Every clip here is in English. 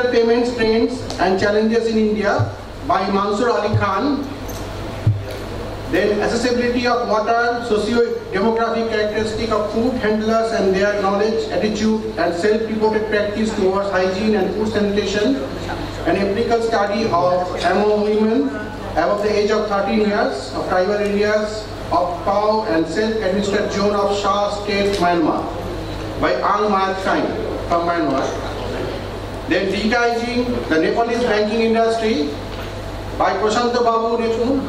Digital Payments Trends and Challenges in India by Mansoor Ali Khan. Then accessibility of water, socio-demographic characteristic of food handlers and their knowledge, attitude and self-reported practice towards hygiene and food sanitation. An empirical study of among women above the age of 13 years of tribal areas of Pau and self-administered zone of Shah State, Myanmar by Ang Mayat Khain from Myanmar. Then digitizing the Nepalese banking industry by Prashanta Babu Nepun.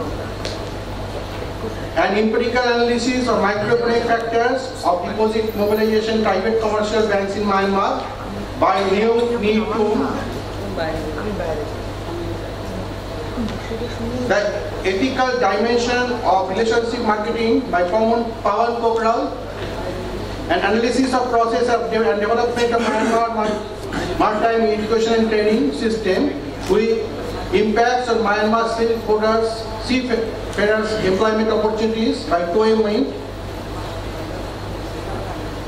An empirical analysis of microeconomic factors of deposit mobilization private commercial banks in Myanmar by Neo Ni Kum. The ethical dimension of relationship marketing by Pawan Pokral. An analysis of process of development of Myanmar maritime education and training system with impacts on Myanmar seafarers employment opportunities by Toy Mind.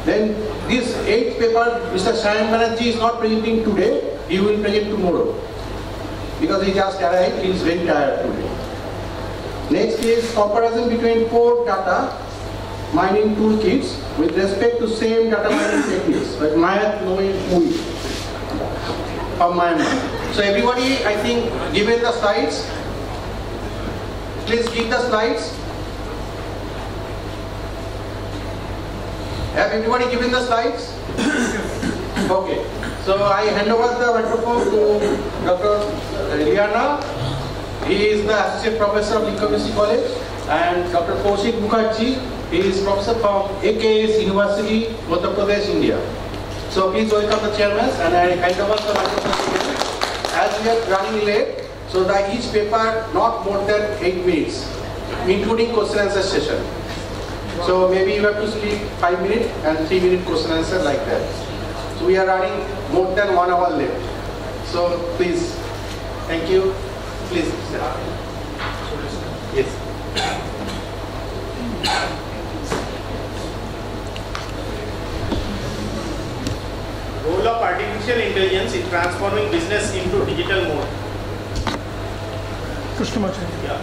Then this 8th paper, Mr. Sayan Banerjee is not presenting today, he will present tomorrow. Because he just arrived, he is very tired today. Next is comparison between 4 data mining toolkits with respect to same data mining techniques by Mayat Noe Mui from Myanmar. So everybody, I think, given the slides, please give the slides. Have everybody given the slides? Okay. So I hand over the microphone to Dr. Liana. He is the Associate Professor of Lincoln College, and Dr. Kaushik Mukherjee, he is Professor from AKS University, Madhya Pradesh, India. So please welcome the chairman, and I hand over the microphone to him. As we are running late, so that each paper not more than 8 minutes, including question answer session. So maybe you have to speak 5 minutes and 3-minute question answer like that. So we are running more than 1 hour late. So please, thank you. Please, sir. Yes. Role of artificial intelligence in transforming business into digital mode. Krishnamacharya. Yeah.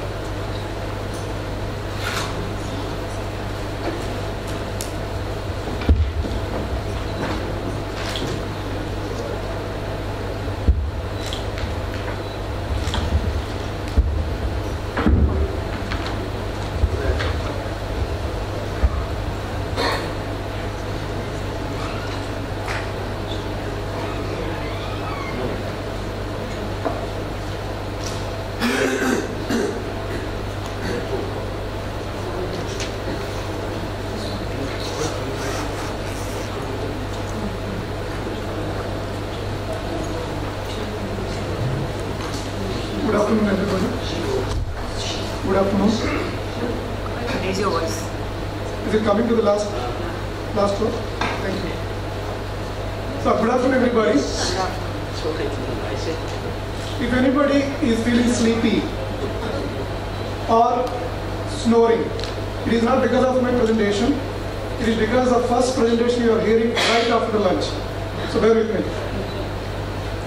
Good afternoon, everybody. Good afternoon. Raise your voice. Is it coming to the last row? Thank you. So, good afternoon, everybody. If anybody is feeling sleepy or snoring, it is not because of my presentation. It is because of first presentation you are hearing right after lunch. So, bear with me.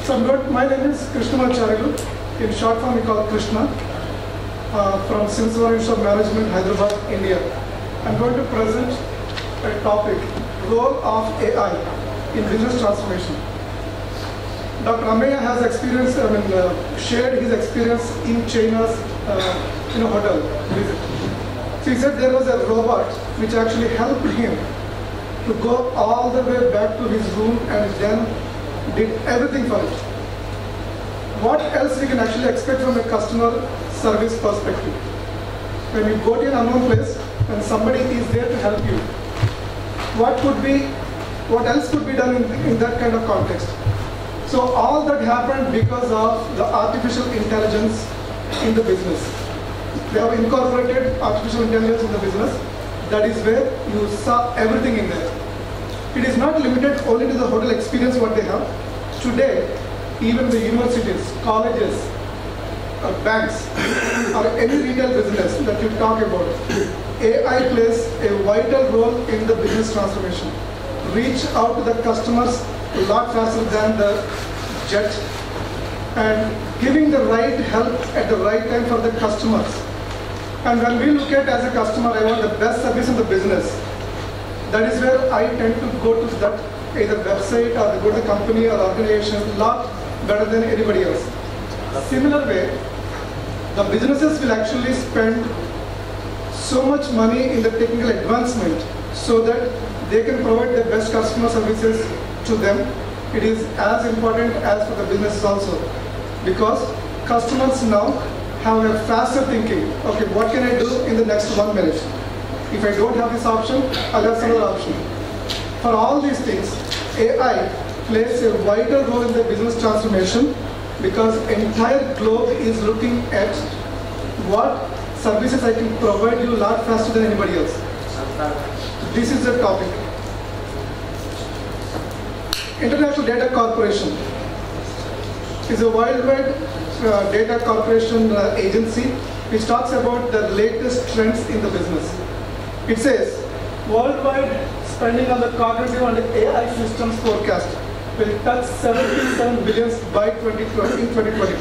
So, my name is Krishnamacharya. In short form, we call Krishna, from Civil Institute of Management, Hyderabad, India. I'm going to present a topic, role of AI in business transformation. Dr. Ameya has experience, shared his experience in China's hotel visit. So he said there was a robot which actually helped him to go all the way back to his room and then did everything for it. What else we can actually expect from a customer service perspective? When you go to an unknown place and somebody is there to help you, what else could be done in that kind of context? So all that happened because of the artificial intelligence in the business. They have incorporated artificial intelligence in the business. That is where you saw everything in there. It is not limited only to the hotel experience what they have. Today, even the universities, colleges, banks, or any retail business that you talk about, AI plays a vital role in the business transformation. Reach out to the customers a lot faster than the jet and giving the right help at the right time for the customers. And when we look at as a customer, I want the best service in the business. That is where I tend to go to that either website or go to the company or organization a lot better than anybody else. Similar way, the businesses will actually spend so much money in the technical advancement so that they can provide the best customer services to them. It is as important as for the businesses also, because customers now have a faster thinking. Okay, what can I do in the next 1 minute? If I don't have this option, I'll have some other option. For all these things, AI plays a vital role in the business transformation, because entire globe is looking at what services I can provide you a lot faster than anybody else. This is the topic. International Data Corporation is a worldwide data corporation agency which talks about the latest trends in the business. It says worldwide spending on the cognitive and AI systems forecast will touch 77 billion by 2022,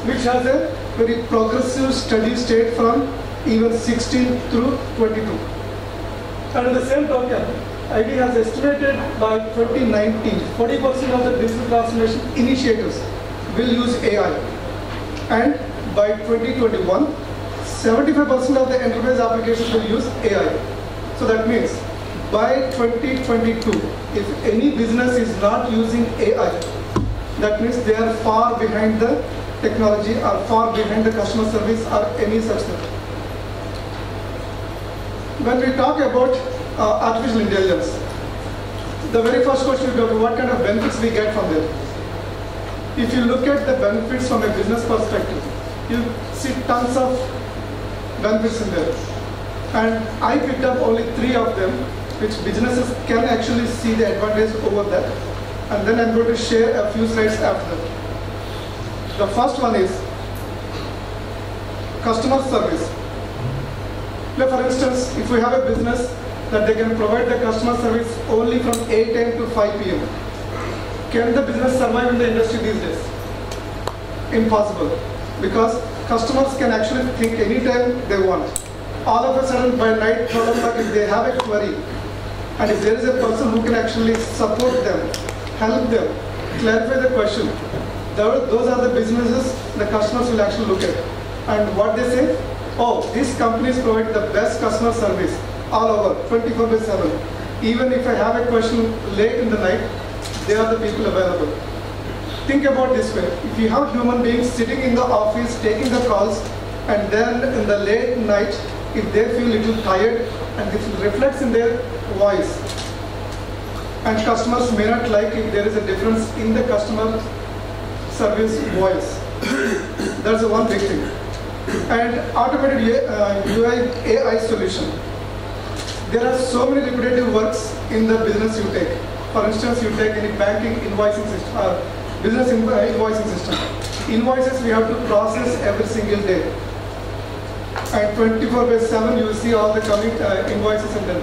which has a very progressive steady state from even 16 through 22. And in the same token, ID has estimated by 2019, 40% of the digital transformation initiatives will use AI. And by 2021, 75% of the enterprise applications will use AI. So that means by 2022, if any business is not using AI, that means they are far behind the technology or far behind the customer service or any such thing. When we talk about artificial intelligence, the very first question is what kind of benefits we get from it. If you look at the benefits from a business perspective, you see tons of benefits in there. And I picked up only 3 of them, which businesses can actually see the advantage over that. And then I'm going to share a few slides after that. The first one is customer service. Now, for instance, if we have a business that they can provide the customer service only from 8 a.m. to 5 p.m., can the business survive in the industry these days? Impossible. Because customers can actually think anytime they want. All of a sudden, by night, 12 o'clock, if they have a query, and if there is a person who can actually support them, help them, clarify the question, those are the businesses the customers will actually look at. And what they say, oh, these companies provide the best customer service all over, 24/7. Even if I have a question late in the night, they are the people available. Think about this way. If you have human beings sitting in the office, taking the calls, and then in the late night, if they feel a little tired, and this reflects in their voice, and customers may not like if there is a difference in the customer service voice. That's the one big thing. And automated UI AI solution. There are so many repetitive works in the business you take. For instance, you take any banking invoicing system, business invoicing system. Invoices we have to process every single day. And 24/7 you will see all the coming invoices and then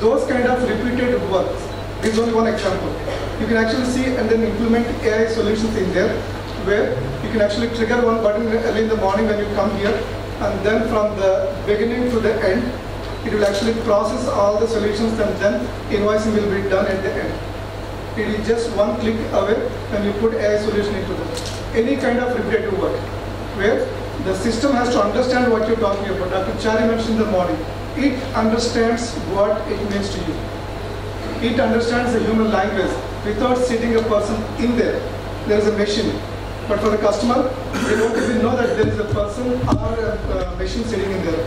those kind of repeated works. This is only one example. You can actually see and then implement AI solutions in there, where you can actually trigger one button early in the morning when you come here, and then from the beginning to the end, it will actually process all the solutions, and then invoicing will be done at the end. It is just one click away when you put AI solution into that. Any kind of repetitive work, where the system has to understand what you're talking about. Dr. Chari mentioned in the morning. It understands what it means to you. It understands the human language without sitting a person in there. There is a machine. But for the customer, they don't even know that there is a person or a machine sitting in there.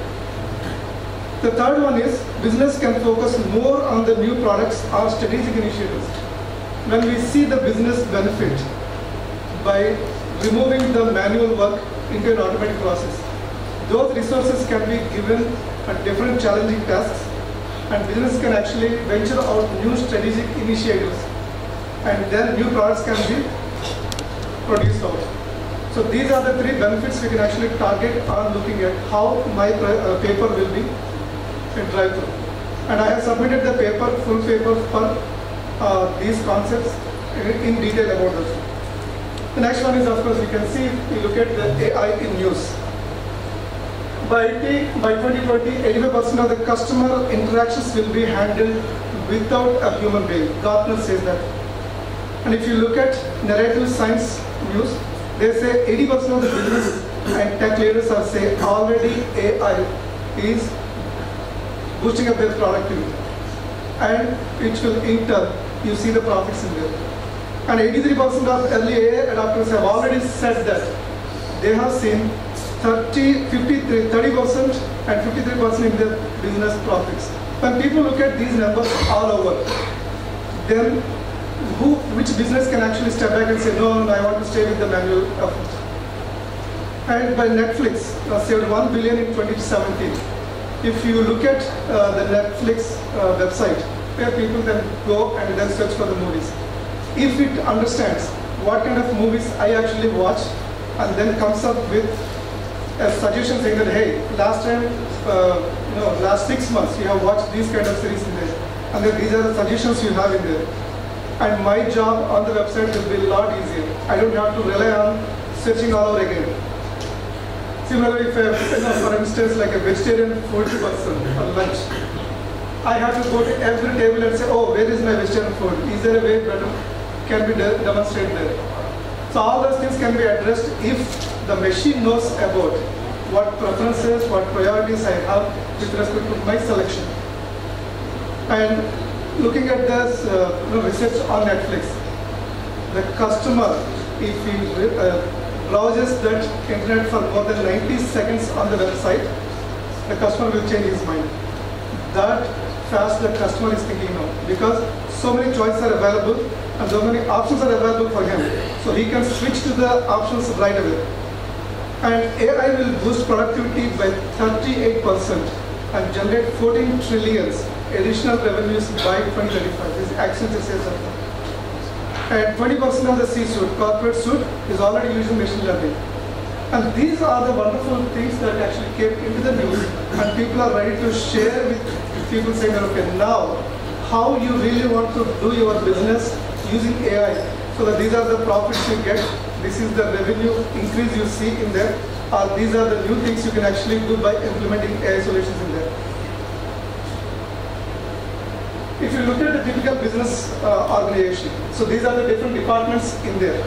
The third one is business can focus more on the new products or strategic initiatives. When we see the business benefit by removing the manual work into an automatic process, those resources can be given at different challenging tasks, and business can actually venture out new strategic initiatives, and then new products can be produced out. So these are the 3 benefits we can actually target on looking at how my paper will be drive through. And I have submitted the paper, full paper for these concepts in detail about this. The next one is, of course, you can see, if you look at the AI in use. By 2020, 85% of the customer interactions will be handled without a human being. Gartner says that. And if you look at narrative science news, they say 80% of the business and tech leaders are saying already AI is boosting up their productivity. And which will in turn, you see the profits in there. And 83% of early AI adopters have already said that they have seen 30% and 53% in their business profits. When people look at these numbers all over, then which business can actually step back and say, no, I want to stay with the manual effort? And by Netflix saved $1 billion in 2017. If you look at the Netflix website, where people can go and then search for the movies, if it understands what kind of movies I actually watch, and then comes up with a suggestion saying that, hey, last time, last 6 months, you have watched these kind of series in there, and then these are the suggestions you have in there. And my job on the website will be a lot easier. I don't have to rely on searching all over again. Similarly, if for instance, like a vegetarian food person for lunch, I have to go to every table and say, oh, where is my vegetarian food? Is there a way better can be demonstrated there? So all those things can be addressed if the machine knows about what preferences, what priorities I have with respect to my selection. And looking at this research on Netflix, the customer, if he browses that internet for more than 90 seconds on the website, the customer will change his mind. That fast the customer is thinking now, because so many choices are available and so many options are available for him. So he can switch to the options right away. And AI will boost productivity by 38% and generate 14 trillions additional revenues by 2035. This Accenture says that. And 20% of the C-suite, corporate suite, is already using machine learning. And these are the wonderful things that actually came into the news, and people are ready to share with people saying, okay, now, how you really want to do your business using AI, so that these are the profits you get, this is the revenue increase you see in there, or these are the new things you can actually do by implementing AI solutions in there. If you look at the typical business organization, so these are the different departments in there.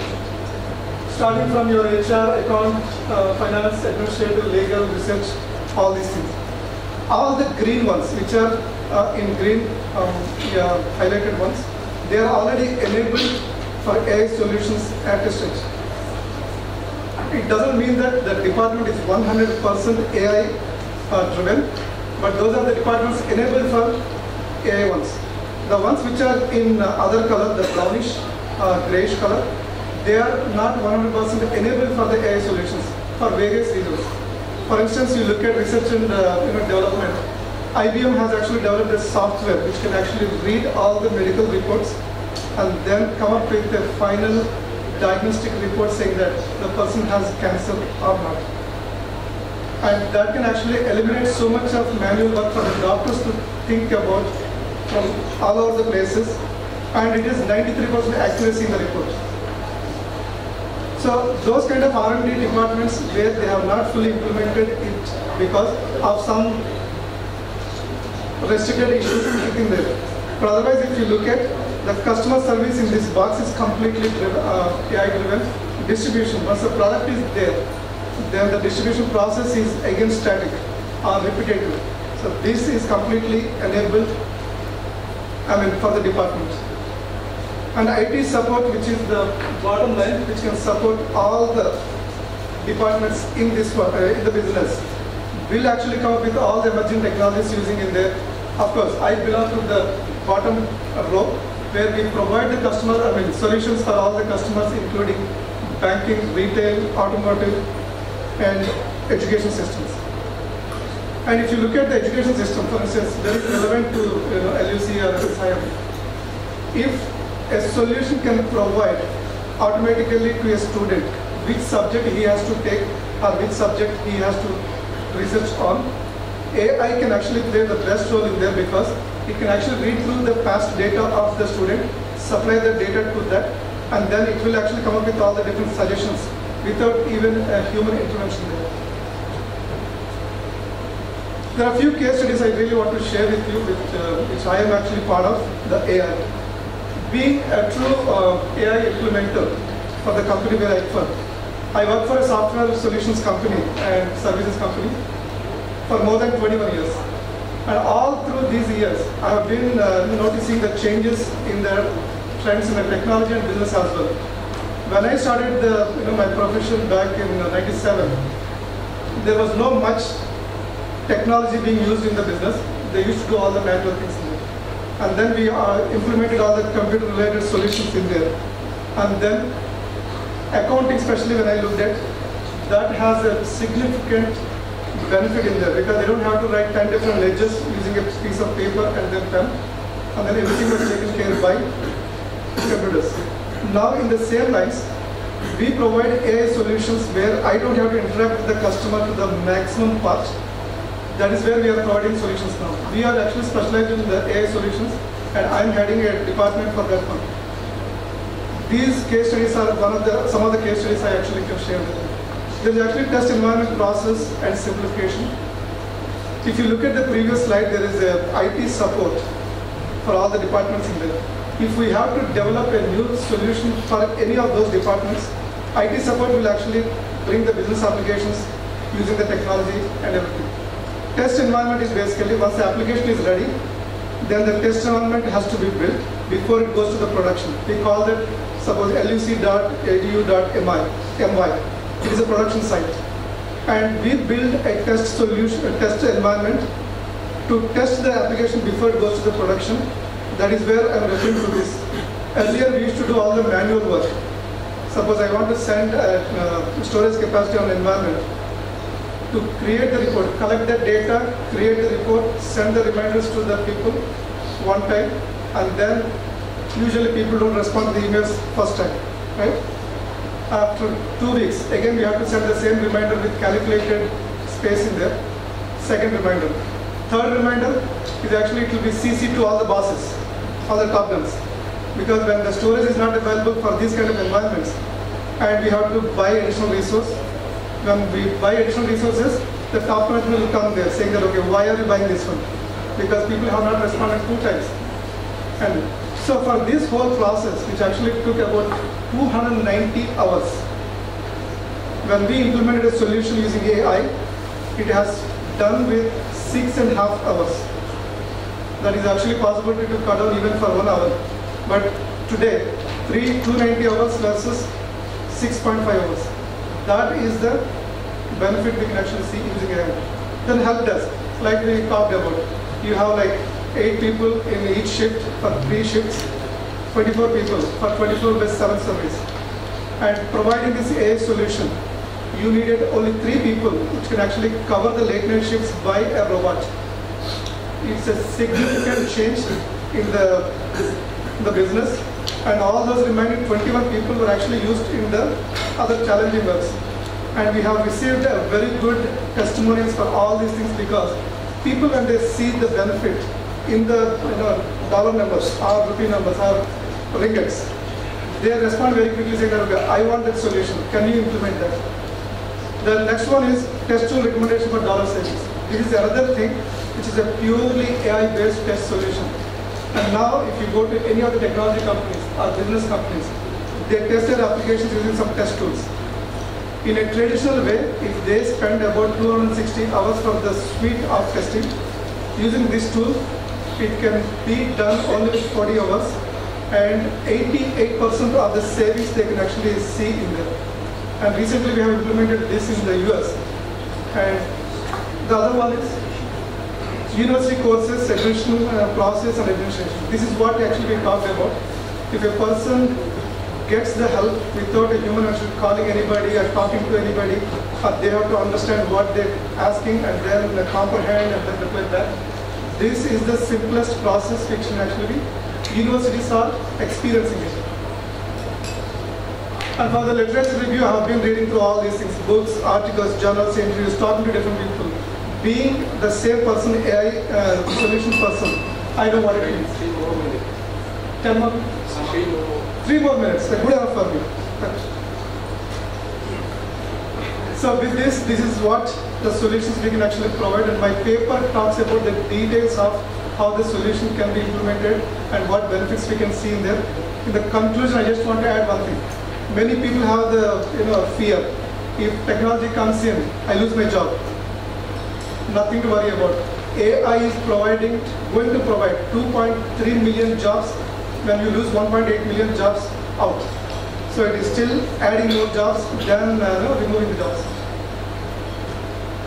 Starting from your HR, account, finance, administrative, legal, research, all these things. All the green ones, which are in green highlighted ones, they are already enabled for AI solutions at this stage. It doesn't mean that the department is 100% AI driven, but those are the departments enabled for AI ones. The ones which are in other color, the brownish, grayish color, they are not 100% enabled for the AI solutions for various reasons. For instance, you look at research and development. IBM has actually developed a software which can actually read all the medical reports and then come up with a final diagnostic report saying that the person has cancer or not. And that can actually eliminate so much of manual work for the doctors to think about from all over the places, and it is 93% accuracy in the report. So those kind of R&D departments where they have not fully implemented it because of some restricted issues within there. But otherwise, if you look at the customer service in this box is completely AI driven. Distribution, once the product is there, then the distribution process is again static or repetitive. So this is completely enabled, for the department. And IT support, which is the bottom line, which can support all the departments in this in the business, will actually come up with all the emerging technologies using in there. Of course, I belong to the bottom row, where we provide the customer, solutions for all the customers, including banking, retail, automotive, and education systems. And if you look at the education system, for instance, that is relevant to LUC or SIM. If a solution can provide automatically to a student which subject he has to take or which subject he has to research on, AI can actually play the best role in there because it can actually read through the past data of the student, supply the data to that, and then it will actually come up with all the different suggestions without even a human intervention there. There are a few case studies I really want to share with you, which I am actually part of, the AI. Being a true AI implementer for the company where I work for a software solutions company and services company for more than 21 years. And all through these years, I have been noticing the changes in the trends in the technology and business as well. When I started my profession back in '97, there was no much technology being used in the business. They used to do all the manual things in there. And then we implemented all the computer-related solutions in there. And then accounting, especially when I looked at, that has a significant benefit in there because they don't have to write 10 different ledgers using a piece of paper and then pen. And then everything was taken care of by computers. Now in the same lines, we provide AI solutions where I don't have to interact with the customer to the maximum part. That is where we are providing solutions now. We are actually specialized in the AI solutions, and I'm heading a department for that one. These case studies are some of the case studies I actually can share with you. There is actually test environment process and simplification. If you look at the previous slide, there is a IT support for all the departments in there. If we have to develop a new solution for any of those departments, IT support will actually bring the business applications using the technology and everything. Test environment is basically once the application is ready, then the test environment has to be built before it goes to the production. We call that, suppose luc.edu.my. It is a production site. And we build a test solution, a test environment to test the application before it goes to the production. That is where I am referring to this. Earlier we used to do all the manual work. Suppose I want to send a storage capacity on environment. To create the report, collect the data, create the report, send the reminders to the people one time, and then usually people don't respond to the emails first time, right? After 2 weeks, again we have to send the same reminder with calculated space in there. Second reminder. Third reminder is actually it will be CC to all the bosses, all the top guns. Because when the storage is not available for these kind of environments, and we have to buy additional resource, when we buy additional resources, the top management will come there saying that, okay, why are you buying this one? Because people have not responded 2 times. And so for this whole process, which actually took about 290 hours, when we implemented a solution using AI, it has done with 6.5 hours. That is actually possible to cut down even for 1 hour. But today, 290 hours versus 6.5 hours. That is the benefit we can actually see using AI. Then help desk, like we talked about. You have like 8 people in each shift for 3 shifts, 24 people for 24/7 service. And providing this AI solution, you needed only 3 people which can actually cover the late night shifts by a robot. It's a significant change in the business, and all those remaining 21 people were actually used in the other challenging works. And we have received a very good testimonials for all these things because people, when they see the benefit in the dollar numbers or rupee numbers or ringgits, they respond very quickly saying that, okay, I want that solution. Can you implement that? The next one is test tool recommendation for dollar savings. This is another thing which is a purely AI-based test solution. And now if you go to any of the technology companies or business companies, they test their applications using some test tools. In a traditional way, if they spend about 260 hours for the suite of testing, using this tool, it can be done only with 40 hours, and 88% of the savings they can actually see in there. And recently we have implemented this in the US. And the other one is university courses, admission process and administration. This is what actually we talked about. If a person gets the help without a human calling anybody or talking to anybody, they have to understand what they're asking and then comprehend and then reply back. This is the simplest process which actually universities are experiencing it. And for the literature review, I have been reading through all these things, books, articles, journals, interviews, talking to different people. Being the same person, AI solution person, I know what it means. 10 more? 3 more minutes, that's good enough for me. So with this is what the solutions we can actually provide, and my paper talks about the details of how the solution can be implemented and what benefits we can see in there. In the conclusion, I just want to add one thing. Many people have the fear. If technology comes in, I lose my job. Nothing to worry about. AI is going to provide 2.3 million jobs when you lose 1.8 million jobs out. So it is still adding more jobs than removing the jobs.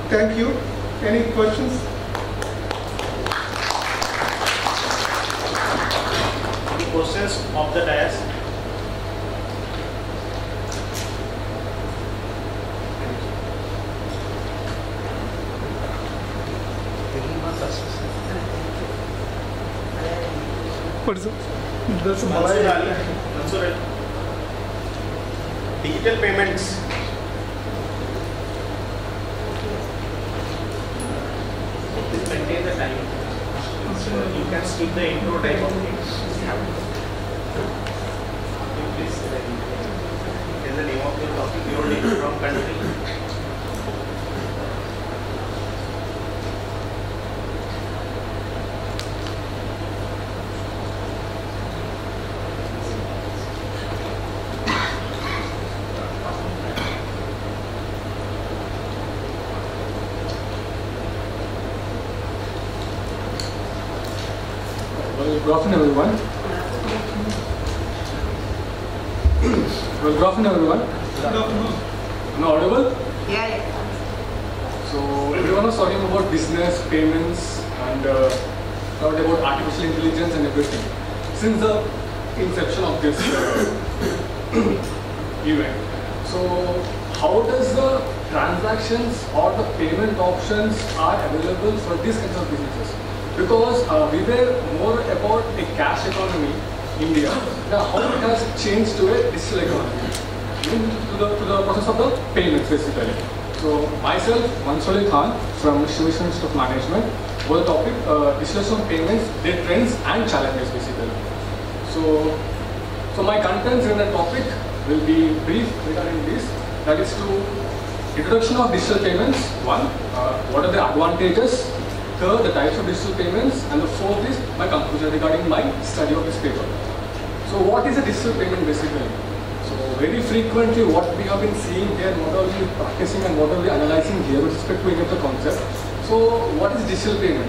Thank you. Any questions? Any questions of the dais? What is it? That's a Mansoor Malay. Ali. Mansoor Ali. Digital payments. Please maintain the time. So you can skip the intro type of things. Please tell the name of your topic, your name from country. Good afternoon, everyone. Well, good afternoon, everyone. Am I audible? Yeah. So, everyone was talking about business, payments, and talked about artificial intelligence and everything. Since the inception of this event. So, how does the transactions or the payment options are available for these kinds of businesses? Because we were more about a cash economy, India. Now, how it has changed to a digital economy, to the process of the payments basically. So myself, Mansoor Ali Khan from Shivishwan Institute of Management, was the topic discussion on payments, their trends and challenges basically. So my contents in the topic will be brief regarding this. That is to introduction of digital payments. One, what are the advantages? Third, the types of digital payments, and the fourth is my conclusion regarding my study of this paper. So what is a digital payment basically? So very frequently what we have been seeing here, not only practicing and what are we analyzing here with respect to any of the concept. So what is digital payment?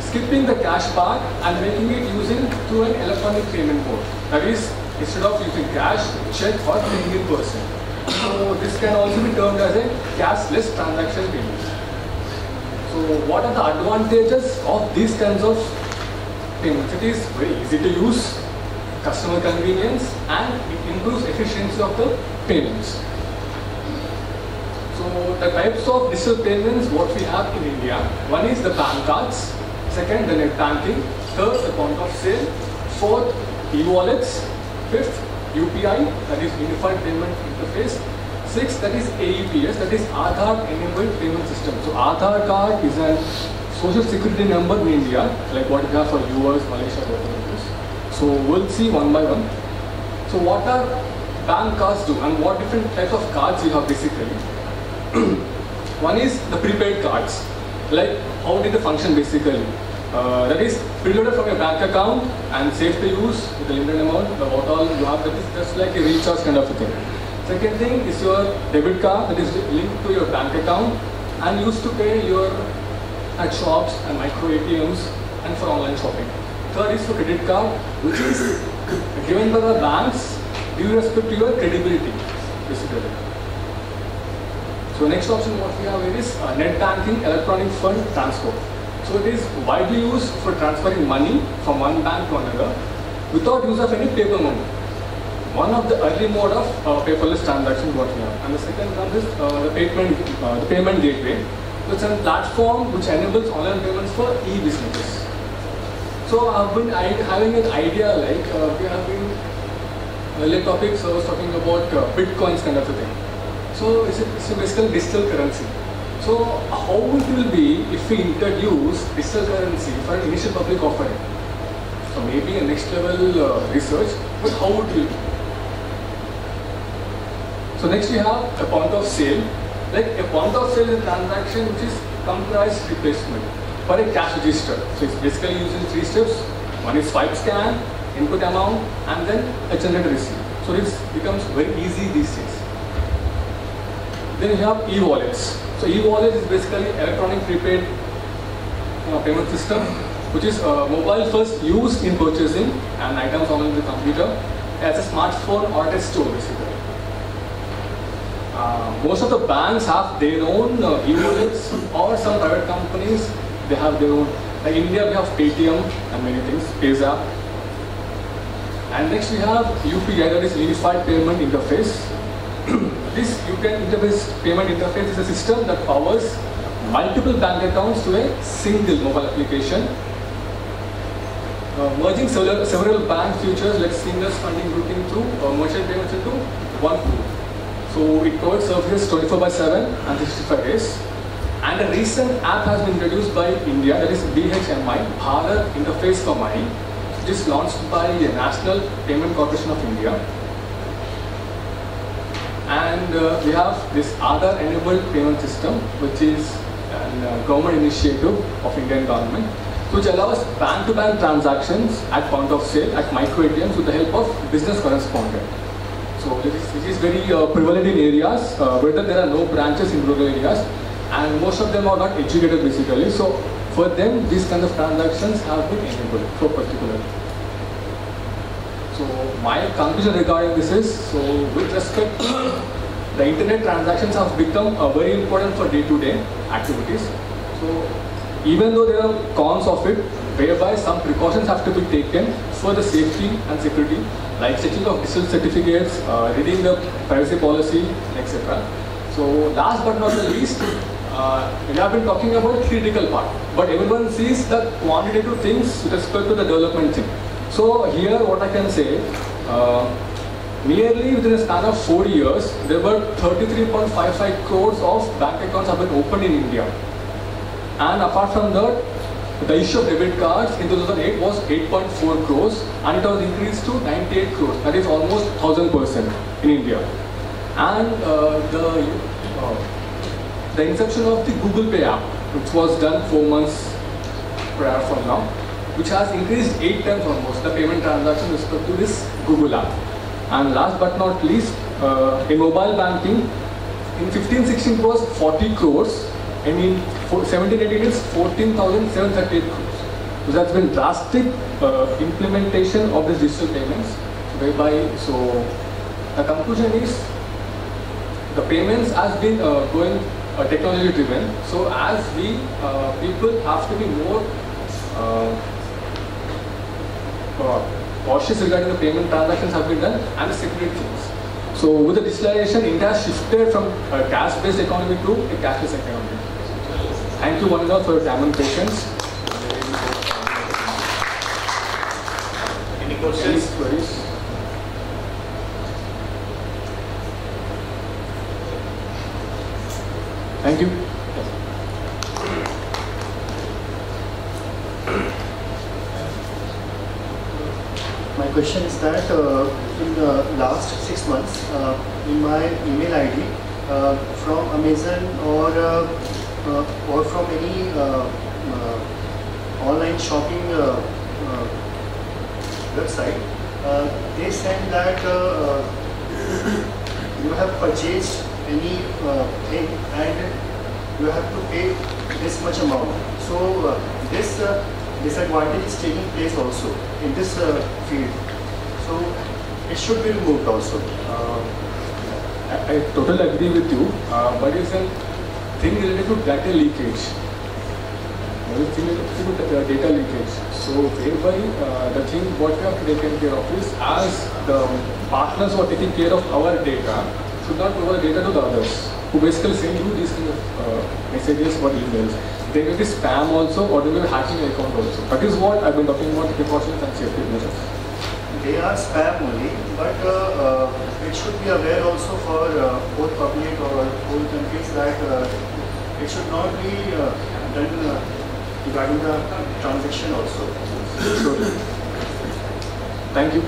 Skipping the cash part and making it using through an electronic payment mode. That is, instead of using cash, check or paying in person. So this can also be termed as a cashless transaction payment. So what are the advantages of these kinds of payments? It is very easy to use, customer convenience, and it improves efficiency of the payments. So the types of digital payments what we have in India, one is the PAN cards, second the net banking, third the point of sale, fourth e-wallets, fifth UPI, that is Unified Payment Interface, sixth, that is AEPS, that is Aadhaar Enabled Payment System. So Aadhaar card is a social security number in India, like what we have for US, Malaysia, whatever it is. So we'll see one by one. So what are bank cards do and what different types of cards you have basically? One is the prepaid cards. Like how did the function basically? That is preloaded from your bank account and safe to use with a limited amount. What all you have, that is just like a recharge kind of a thing. Second thing is your debit card that is linked to your bank account and used to pay your at shops and micro ATMs and for online shopping. Third is for credit card, which is given by the banks due respect to your credibility, basically. So next option what we have here is net banking electronic fund transfer. So it is widely used for transferring money from one bank to another without use of any paper money. One of the early mode of paperless transaction what we have. And the second one is the payment gateway. So it's a platform which enables online payments for e-businesses. So I've been having an idea like we have been earlier topics I was talking about bitcoins kind of a thing. So it's a basically digital currency. So how it will be if we introduce digital currency for an initial public offering? So maybe a next level research, but how it will be? So next we have a point of sale. Like a point of sale is a transaction which is computerized replacement for a cash register. So it's basically using 3 steps. One is swipe scan, input amount, and then a generated receipt. So this becomes very easy these days. Then you have e-wallets. So e-wallet is basically electronic prepaid payment system, which is mobile first used in purchasing and items on the computer as a smartphone or at a store basically. Most of the banks have their own e-wallets, or some private companies, they have their own. Like in India we have Paytm and many things, PayZapp. And next we have UPI, that is Unified Payment Interface. This UPI interface, payment interface is a system that powers multiple bank accounts to a single mobile application. Merging several bank features like seamless funding routing through merchant payments into one tool. So it provides services 24/7 and 365 days. And a recent app has been introduced by India, that is BHMI, Bharat Interface for Money, which is launched by the National Payment Corporation of India. And we have this Aadhaar-enabled payment system, which is a government initiative of Indian government, which allows bank-to-bank transactions at point of sale at micro ATMs with the help of business correspondent. So it is very prevalent in areas where there are no branches in rural areas, and most of them are not educated basically. So for them, these kind of transactions have been enabled for particular. So my conclusion regarding this is, so with respect to the internet, transactions have become very important for day-to-day activities. So even though there are cons of it, whereby some precautions have to be taken for the safety and security, like checking of digital certificates, reading the privacy policy, etc. So last but not the least, we have been talking about theoretical part, but everyone sees the quantitative things with respect to the development thing. So here what I can say, nearly within a span of 4 years, there were 33.55 crores of bank accounts have been opened in India. And apart from that, the issue of debit cards in 2008 was 8.4 crores, and it was increased to 98 crores. That is almost 1000% in India. And the inception of the Google Pay app, which was done 4 months prior from now, which has increased 8 times almost the payment transaction with respect to this Google app. And last but not least, in mobile banking, in 15-16 it was 40 crores, and in 17-18 it's 14,738 crores. So that's been drastic implementation of these digital payments, whereby, so the conclusion is the payments has been going technology driven. So as we people have to be more cautious regarding the payment transactions have been done and the security things. So with the digitalization, India has shifted from a cash-based economy to a cashless economy. Thank you one and all for your time and patience. Any questions? Any queries? Thank you. My question is that in the last 6 months, in my email ID from Amazon or from any online shopping website, they send that you have purchased any thing and you have to pay this much amount. So this disadvantage is taking place also in this field. So it should be removed also. I totally agree with you, but it's a thing related to data leakage. It's related to data leakage. So whereby the thing what we have taken care of is, as the partners who are taking care of our data should not provide data to the others, who basically send you these kind of messages or emails. They may be spam also, or they may be hacking your account also. That is what I've been talking about, the precautions and safety measures. They are spam only, but it should be aware also for both public or whole countries that it should not be done regarding the transaction also. Sure. Thank you.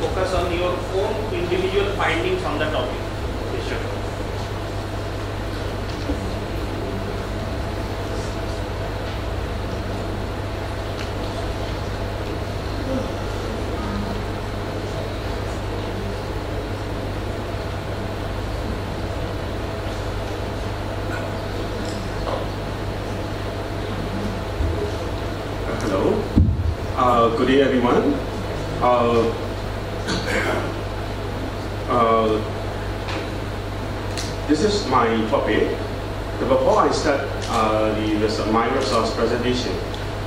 focus on your own individual findings on the topic. Yes, sir. Hello. Good day, everyone. This is my topic. Before I start my resource presentation,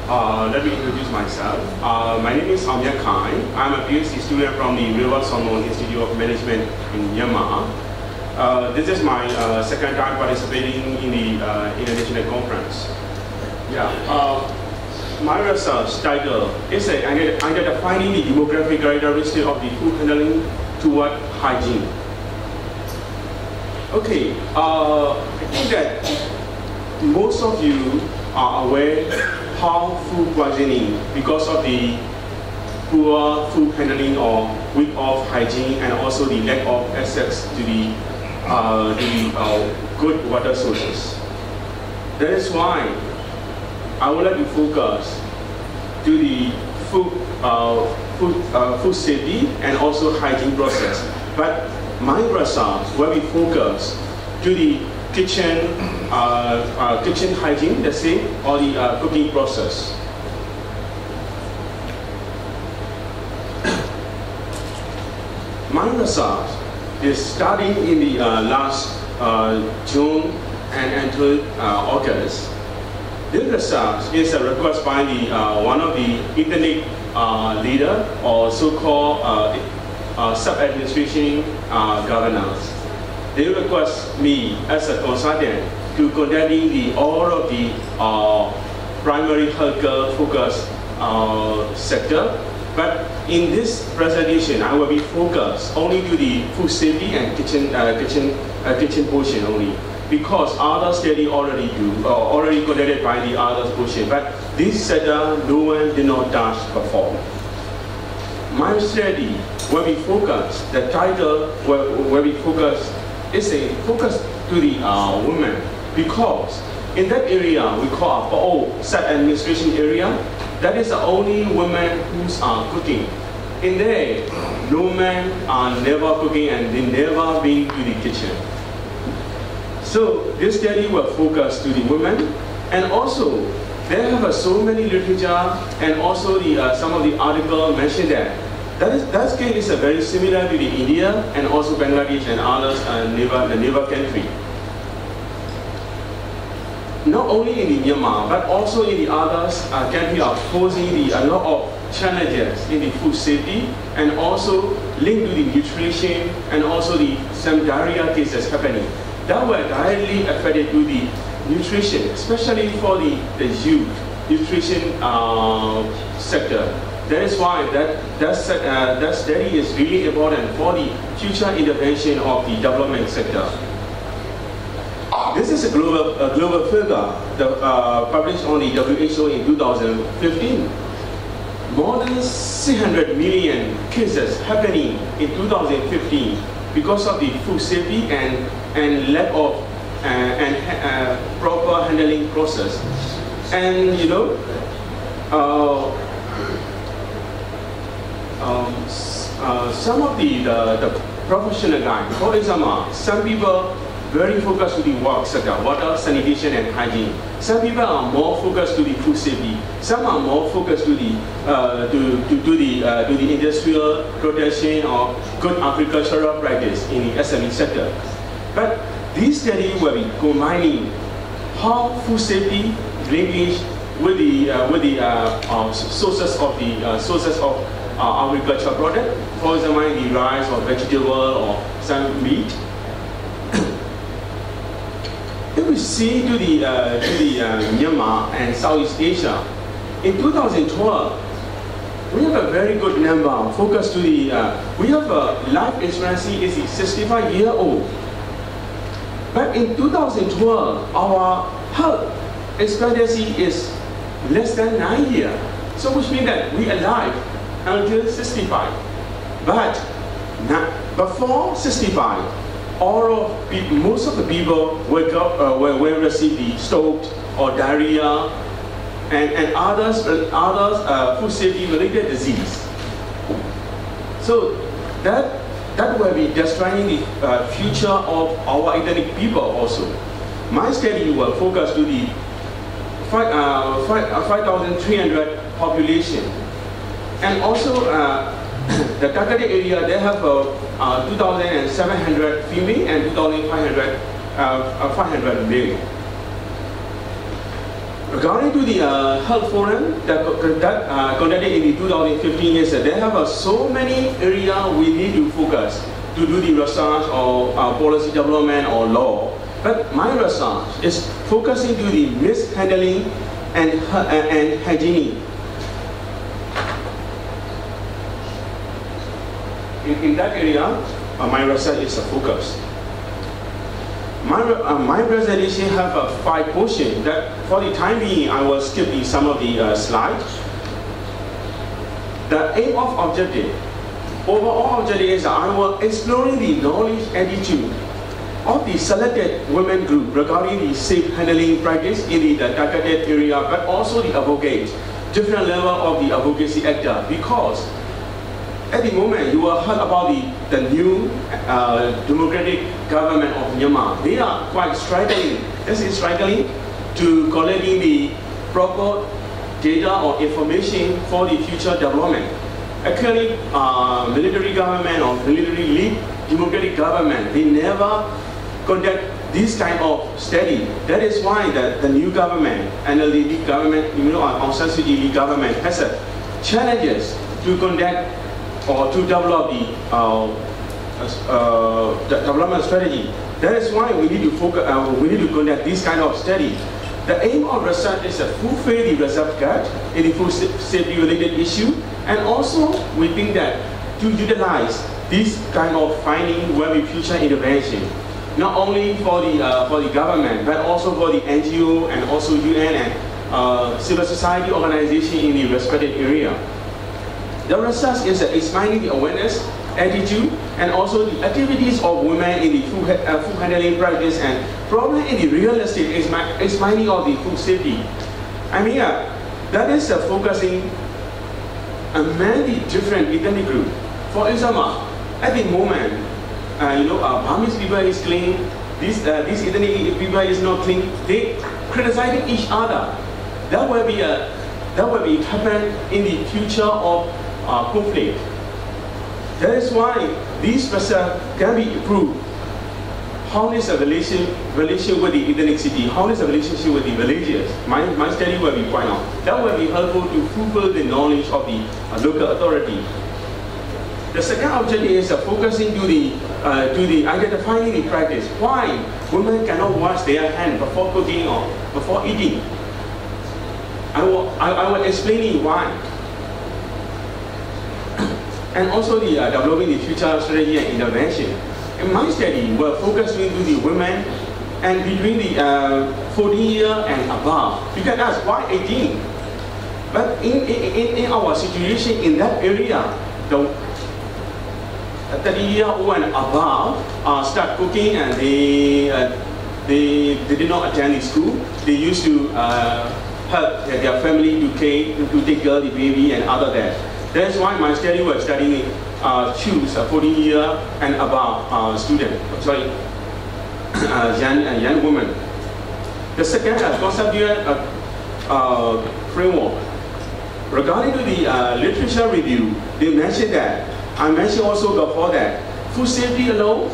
let me introduce myself. My name is Amya Kai. I'm a PhD student from the Wilwa Solomon Institute of Management in Myanmar. This is my second time participating in the international conference. My research title is Identifying the Demographic Characteristics of the Food Handling Toward Hygiene. Okay, I think that most of you are aware how food poisoning because of the poor food handling or weak of hygiene and also the lack of access to the good water sources. That is why I would like to focus to the food safety and also hygiene process. But my research will be focused to the kitchen hygiene, let's say, or the cooking process. My research is starting in the last June and until August. This research is a request by the one of the internet leader or so-called sub-administration governors. They request me as a consultant to conducting all of the primary healthcare focused sector. But in this presentation, I will be focused only to the food safety and kitchen portion only, because other study already conducted by the other portion. But this sector, no one did not touch before. My study will be focused. The title will be focused is a focus to the women, because in that area we call our sub-administration area. That is the only women who are cooking. In there, no men are never cooking and they never been to the kitchen. So this study will focus to the women, and also they have so many literature and also some of the articles mention that case is very similar to the India and also Bangladesh and others neighbor country. Not only in Myanmar, but also in the others countries are posing a lot of challenges in the food safety and also linked to the nutrition and also some diarrhea cases happening. That were directly affected to the nutrition, especially for the youth nutrition sector. That is why that study is really important for the future intervention of the development sector. This is a global figure published on the WHO in 2015. More than 600 million cases happening in 2015 because of the food safety and lack of proper handling process. And you know, some of the professional guys, for example, some people very focused to the work sector, water, sanitation, and hygiene. Some people are more focused to the food safety. Some are more focused to the industrial protection or good agricultural practice in the SME sector. But this study will be combining how food safety linkage with the sources of agricultural product. For example, the rice or vegetable or some meat. If we see to the Myanmar and Southeast Asia, in 2012, we have a very good number focused to the, we have a life expectancy is 65-year-old. But in 2012, our health expectancy is less than 9 years. So which means that we are alive until 65. But before 65, most of the people will receive the stroke or diarrhea and others food safety related disease. So that will be destroying the future of our ethnic people also. My study will focus to the 5,300 population, and also the Takade area, they have 2,700 female and 2,500 male. Regarding to the health forum that conducted in the 2015 years, they have so many areas we need to focus to do the research or policy development or law. But my research is focusing to the mishandling and hygiene. In that area, my research is a focus. My presentation have 5 portions that for the time being I will skip some of the slides. The aim of objective, overall objective is I will exploring the knowledge attitude of the selected women group regarding the safe handling practice in the targeted area, but also the advocate, different level of the advocacy actor, because at the moment you will heard about the new democratic government of Myanmar. They are quite struggling. This is struggling to collecting the proper data or information for the future development. Actually, military government or military lead democratic government, they never conduct this kind of study. That is why the new government and the lead government, Aung San Suu Kyi lead government has challenges to conduct or to develop the development strategy. That is why we need to focus. We need to conduct this kind of study. The aim of research is to fulfill the reserve gap in the food safety related issue, and also we think that to utilize this kind of finding will be future intervention, not only for the government, but also for the NGO and also UN and civil society organization in the respected area. The research is expanding the awareness, attitude, and also the activities of women in the food handling practice and problem in the real estate is expanding of the food safety. I mean, that is focusing on many different ethnic groups. For example, at the moment, Burmese people is clean, this ethnic people is not clean. They criticizing each other. That will be happen in the future of conflict. That is why these process can be improved. How is the relation with the ethnic city? How is the relationship with the villages? My study will be point out. That will be helpful to fulfill the knowledge of the local authority. The second objective is focusing to the identifying the practice. Why women cannot wash their hands before cooking or before eating? I will explain why. And also the developing the future strategy and intervention. In my study, we're focusing to the women and between the 40 years and above. You can ask why 18? But in our situation in that area, the 30-year-old and above start cooking, and they did not attend the school. They used to help their family to take care of the baby and other that. That's why my study was studying choose a 40-year and above student, young women. The second conceptual framework. Regarding to the literature review, they mentioned that, I mentioned also before that, food safety alone,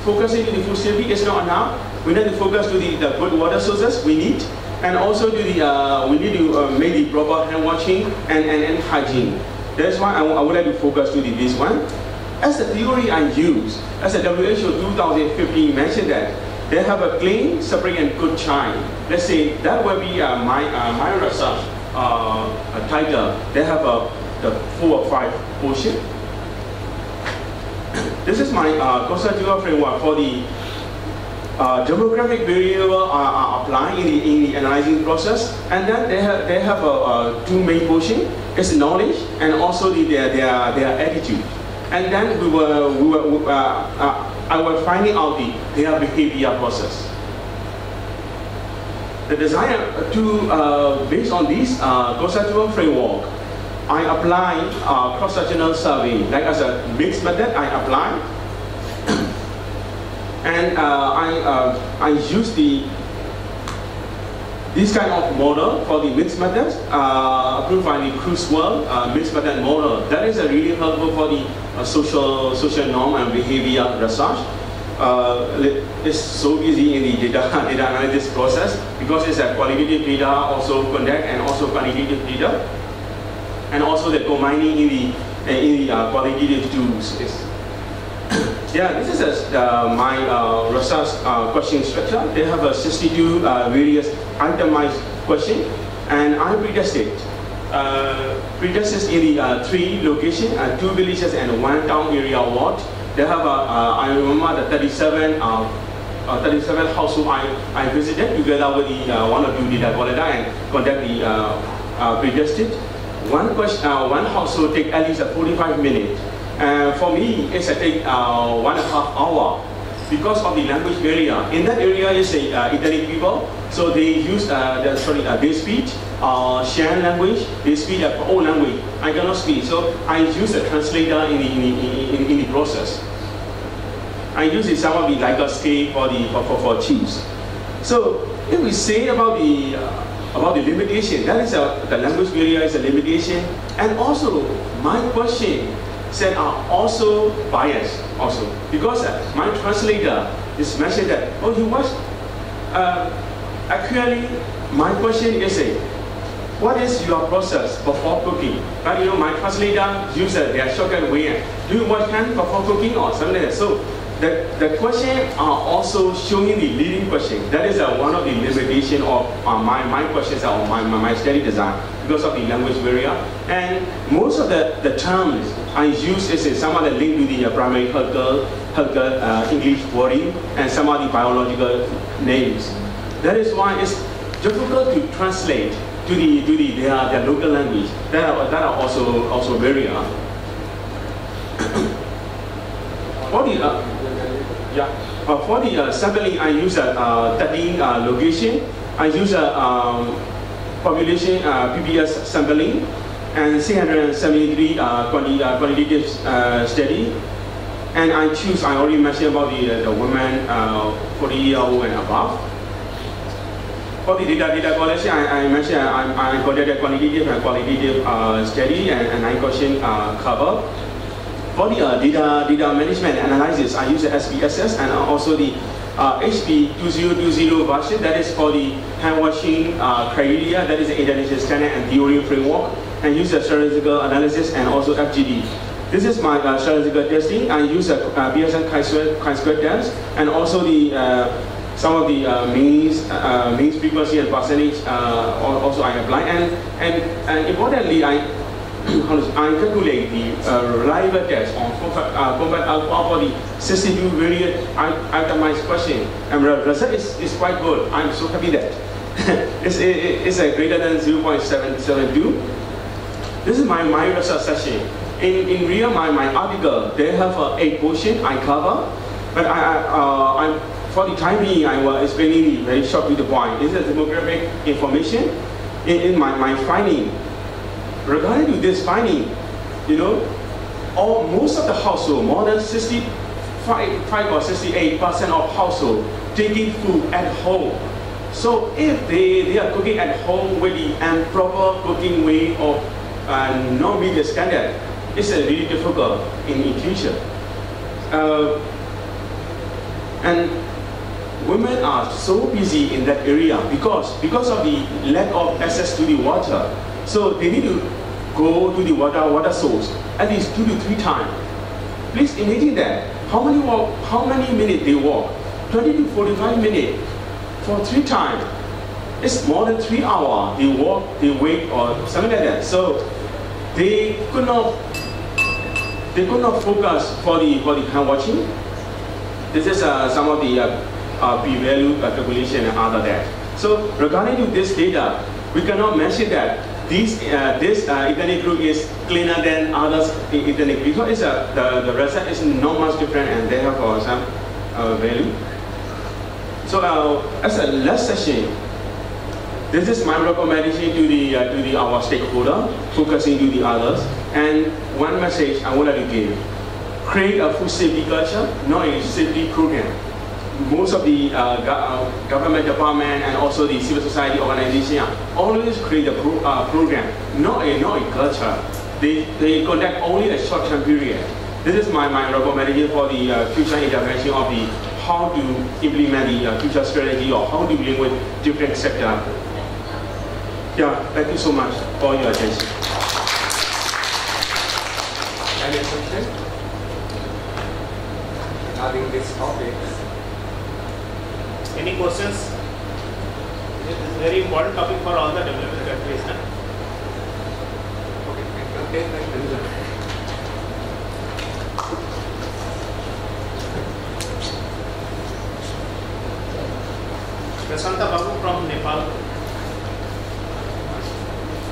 focusing on the food safety is not enough. We need to focus to the good water sources we need, and also to the, we need to make the proper hand washing and hygiene. That's why I would like to focus to this one. As the theory I use, as the WHO 2015 mentioned that they have a clean, separate, and good child. Let's say that will be my research title. They have the 4 or 5 portion. This is my conceptual framework for the demographic variable are applying in the analyzing process, and then they have 2 main portion. It's knowledge and also their attitude. and then I was finding out their behavior process. The desire to, based on this conceptual framework, I apply cross-sectional survey, like as a mixed method, I apply. And I use this kind of model for the mixed methods, approved by the Cruisewell mixed method model. That is really helpful for the social norm and behavior research. It's so easy in the data analysis process because it's a qualitative data, also contact, and also quantitative data, and also the combining in the qualitative tools. Yeah, this is my research question structure. They have 62 various itemized questions, and I pre-tested. Pre-tested in the 3 locations, 2 villages and 1 town area ward. They have I remember the 37 households I visited together with the 1 or 2 data collector and conduct the pre-tested. One household take at least 45 minutes. For me, it's take 1.5 hours because of the language barrier. In that area is Italian people, so they use they speak Shan language. They speak their own language. I cannot speak, so I use a translator in the process. I use some of the Likert scale for chiefs. So if we say about the limitation, that is the language barrier is a limitation, and also my question said are also biased also because my translator is mentioned that he was actually my question is what is your process before cooking? But my translator uses their shortcut way. Do you wash hands before cooking or something like that? So the question are also showing the leading question. That is one of the limitations of my questions or my study design because of the language barrier. And most of the terms I use is some of the link to the primary health English wording and some of the biological names. That is why it's difficult to translate to their local language. That are also barrier. For the sampling, I use a 13 location. I use a population PBS sampling and 373 quantitative study. And I already mentioned about the women 40-year-old and above. For the data collection, I mentioned I conducted quantitative and qualitative study and 9 question cover. For the data management analysis, I use the SPSS and also the HP 2020 version. That is for the hand washing criteria. That is the international standard and theory framework. And use the statistical analysis and also FGD. This is my statistical testing. I use a Pearson chi-square test and also the some of the means frequency and percentage also I apply. And importantly, I calculate the reliable test on combat alpha for the 62 variant itemized question, and the result is quite good. I'm so happy that it's a greater than 0.772. This is my research session. In real my article, they have 8 portions I cover, but for the time being I was explaining very short to the point. This is demographic information in my finding. Regarding to this finding, most of the household, more than 65 or 68% of household taking food at home. So if they are cooking at home with the improper cooking way of not meet the standard, it's really difficult in future. And women are so busy in that area because of the lack of access to the water. So they need to go to the water source at least 2 to 3 times. Please imagine that. How many minutes they walk? 20 to 45 minutes for 3 times. It's more than 3 hours. They walk, they wait, or something like that. So they could not focus for the hand washing. This is some of the p-value calculation and other that. So regarding to this data, we cannot mention that this ethnic group is cleaner than others ethnic group. So it's the result is not much different, and they have some value. So as a last session, this is my recommendation to our stakeholder, focusing to the others. And one message I would like to give: create a food safety culture, not a safety program. Most of the government department and also the civil society organization always create a program, not a culture. They conduct only a short-term period. This is my recommendation for the future intervention of the how to implement the future strategy or how to deal with different sectors. Yeah, thank you so much for your attention. Any question regarding this topic? Any questions? This is a very important topic for all the developing countries. Huh? Okay, thank you. Prasanta Babu from Nepal.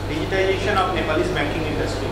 Digitization of Nepalese banking industry.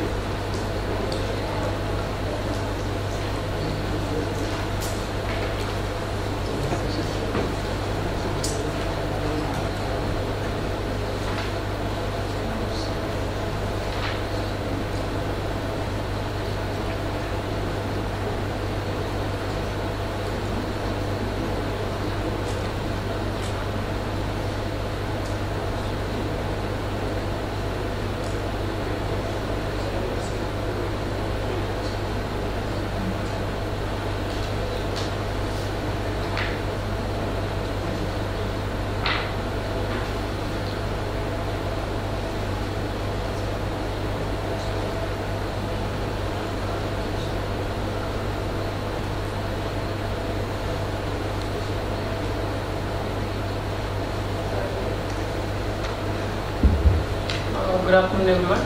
Good afternoon, everyone.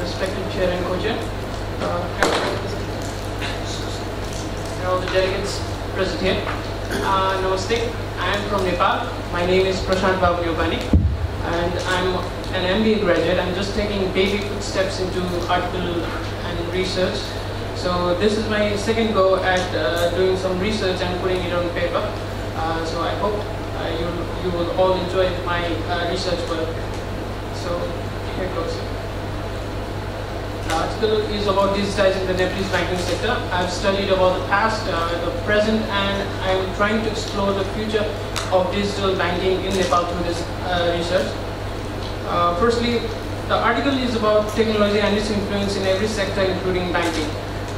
Respected Chair and Co-Chair, and all the delegates present here. Namaste. I am from Nepal. My name is Prashant Babu Yogani, and I'm an MBA graduate. I'm just taking baby footsteps into article and research. So this is my second go at doing some research and putting it on paper. So I hope you will all enjoy my research work. So here goes. The article is about digitizing the Nepalese banking sector. I've studied about the past, the present, and I'm trying to explore the future of digital banking in Nepal through this research. Firstly, the article is about technology and its influence in every sector, including banking.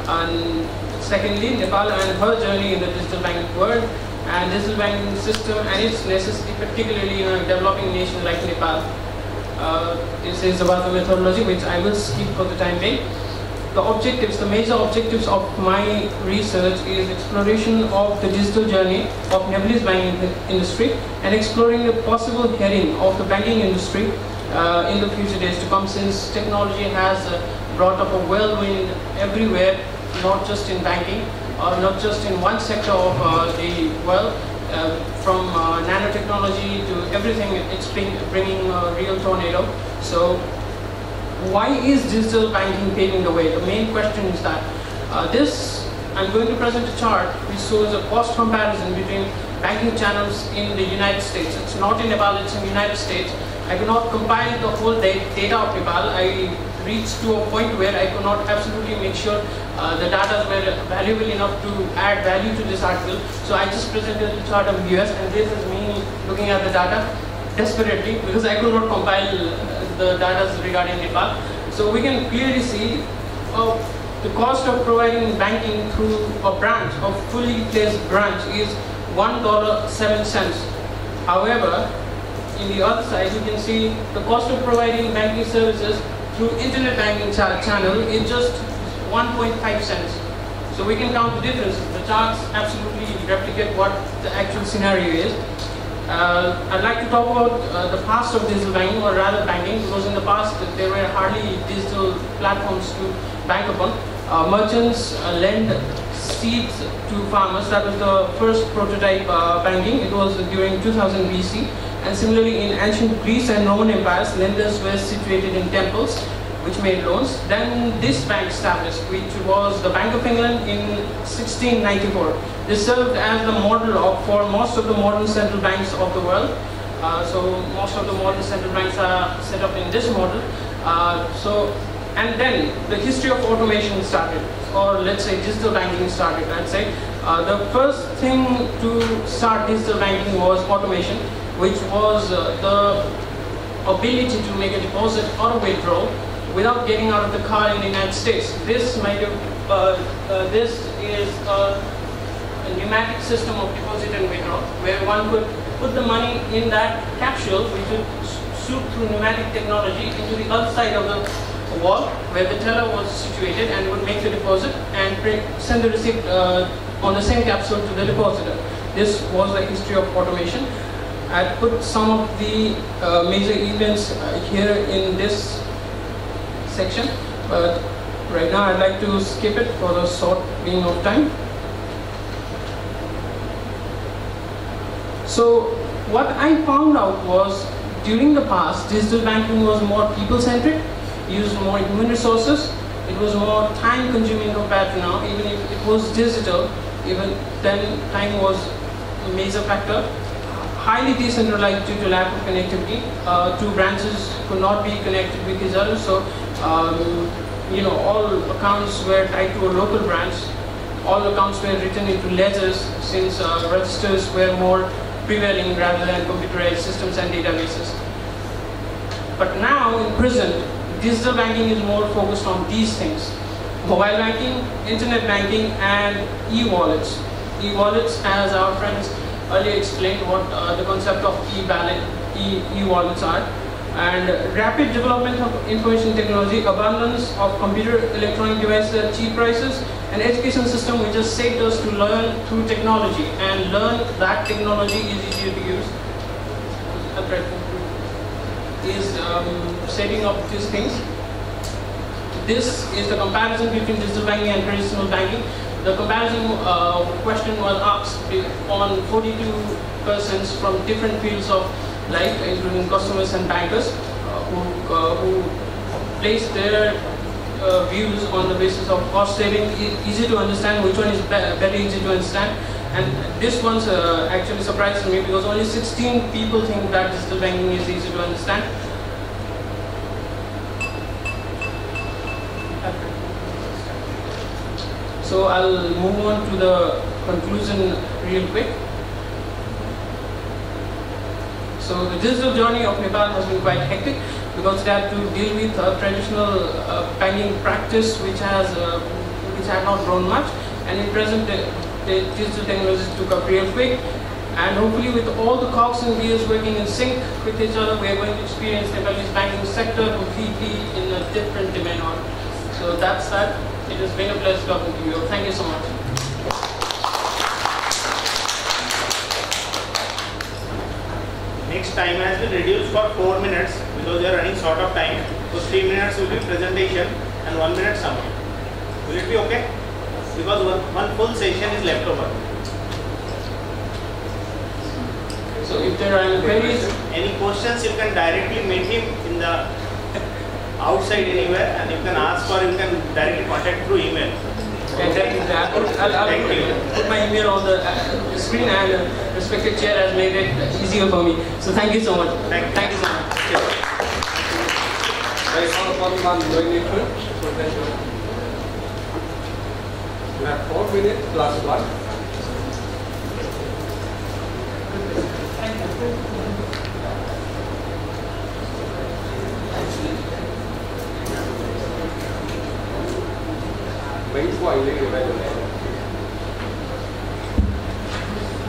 And secondly, Nepal and her journey in the digital banking world and digital banking system and its necessity, particularly in a developing nation like Nepal. This is about the methodology, which I will skip for the time being. The objectives, the major objectives of my research is exploration of the digital journey of Nepalese banking industry and exploring the possible heading of the banking industry in the future days to come, since technology has brought up a whirlwind everywhere, not just in banking, not just in one sector of the world. From nanotechnology to everything, it's bringing a real tornado. So why is digital banking paving the way? The main question is that I'm going to present a chart which shows a cost comparison between banking channels in the United States. It's not in Nepal, it's in the United States. I could not compile the whole data of Nepal. I reached to a point where I could not absolutely make sure the data were valuable enough to add value to this article. So I just presented the chart of US, and this is me looking at the data desperately because I could not compile the data regarding Nepal. So we can clearly see the cost of providing banking through a branch, a fully placed branch, is $1.07. However, in the other side, you can see the cost of providing banking services through internet banking channel is just 1.5 cents. So we can count the difference. The charts absolutely replicate what the actual scenario is. I'd like to talk about the past of digital banking, or rather banking, because in the past there were hardly digital platforms to bank upon. Merchants lend seeds to farmers. That was the first prototype banking. It was during 2000 BC. And similarly, in ancient Greece and Roman empires, lenders were situated in temples, which made loans. Then this bank established, which was the Bank of England in 1694. This served as the model for most of the modern central banks of the world. So most of the modern central banks are set up in this model. And then the history of automation started, or let's say digital banking started. I'd say the first thing to start digital banking was automation, which was the ability to make a deposit or a withdrawal without getting out of the car in the United States. This is a pneumatic system of deposit and withdrawal, where one could put the money in that capsule, which would shoot through pneumatic technology into the other side of the wall, where the teller was situated, and would make the deposit and send the receipt on the same capsule to the depositor. This was the history of automation. I put some of the major events here in this section, but right now I'd like to skip it for the short being of time. So what I found out was, during the past, digital banking was more people-centric, used more human resources, it was more time-consuming compared to now. Even if it was digital, even then time was a major factor. Highly decentralized due to lack of connectivity. Two branches could not be connected with each other, so all accounts were tied to a local branch. All accounts were written into ledgers, since registers were more prevailing rather than computerized systems and databases. But now, in present, digital banking is more focused on these things: mobile banking, internet banking, and e-wallets. E-wallets, as our friends earlier explained what the concept of e-wallets are. And rapid development of information technology, abundance of computer electronic devices at cheap prices, an education system which has saved us to learn through technology and learn that technology is easier to use, is setting up these things. This is the comparison between digital banking and traditional banking. The comparison question was asked on 42 persons from different fields of life, including customers and bankers, who placed their views on the basis of cost saving, easy to understand, which one is very easy to understand. And this one's actually surprised me, because only 16 people think that digital banking is easy to understand. So I'll move on to the conclusion real quick. So the digital journey of Nepal has been quite hectic, because they had to deal with a traditional banking practice which had not grown much, and in present the digital technologies took up real quick. And hopefully, with all the cogs and gears working in sync with each other, we are going to experience Nepal's banking sector completely in a different dimension. So that's that. It has been a pleasure talking to you. Thank you so much. Next time has been reduced for 4 minutes because they are running short of time. So 3 minutes will be presentation and 1 minute summary. Will it be okay? Because one full session is left over. So if there are any questions, you can directly meet him in the outside anywhere, and you can ask, or you can directly contact through email. I'll put my email on the screen, and respected chair has made it easier for me. So thank you so much. Thank you so much. You have 4 minutes plus 1.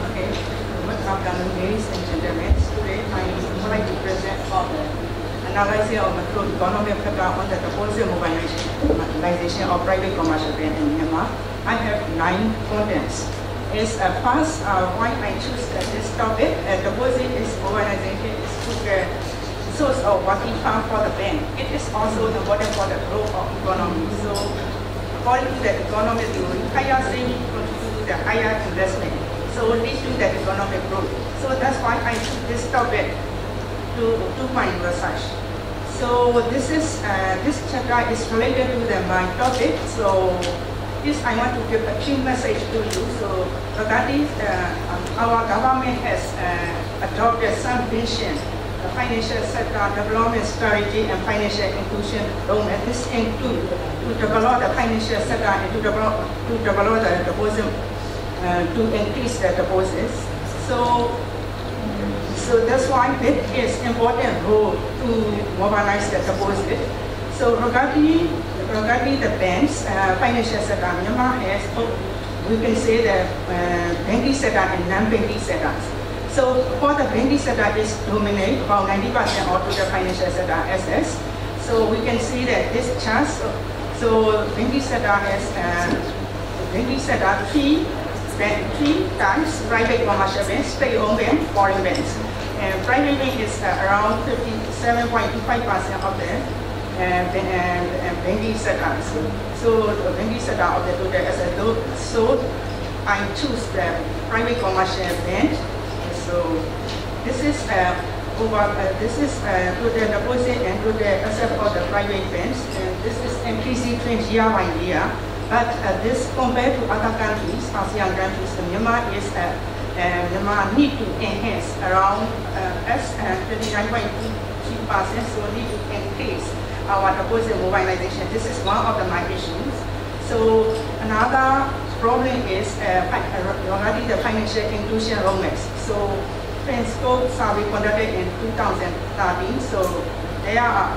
Okay, good afternoon, ladies and gentlemen. Today I would like to present on the analysis of macroeconomic factor on the proposal mobilization of private commercial bank in Myanmar. I have 9 contents. First, why I choose this topic. The proposal is mobilization is the source of working power for the bank. It is also the model for the growth of economy. So, according to the economic theory, higher saving contribute to the higher investment, so lead to the economic growth. So that's why I choose this topic. to my research. So this chapter is related to my topic. So this I want to give a key message to you. So regarding our government has adopted some vision, the financial sector development strategy and financial inclusion roadmap. This includes to develop the financial sector and to develop the deposit, to increase the deposits. So that's why it is important role to mobilize the deposit. So regarding the banks, financial sector, Myanmar has, we can say the banking sector and non-banking sectors. So for the banking sector is dominate about 90% of the financial sector assets. So we can see that this chart. So banking sector has three types: private commercial banks, state-owned banks, foreign banks. And private bank is around 57.25% of the banking sector. So the banking sector of the total asset. So I choose the private commercial bank. So this is to the deposit and to the asset of the private banks. And this is increasing trend year by year. But this compared to other countries, ASEAN countries, Myanmar need to enhance around 29.2%, so need to increase our deposit mobilization. This is one of my issues. So another problem is regarding the financial inclusion roadmaps. So Transco survey conducted in 2013, so there are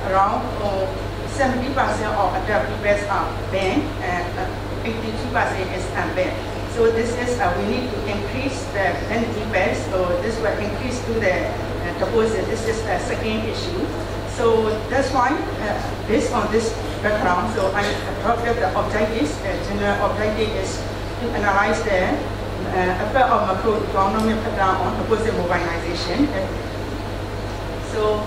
around 70% of adult people are banned and 83% is unbanned. So this is, we need to increase the NDPs, so this will increase to the deposit. This is the second issue. So that's why, based on this background, so I adopted the objectives. General objective is to analyze the effect of macroeconomic pattern on deposit mobilization. So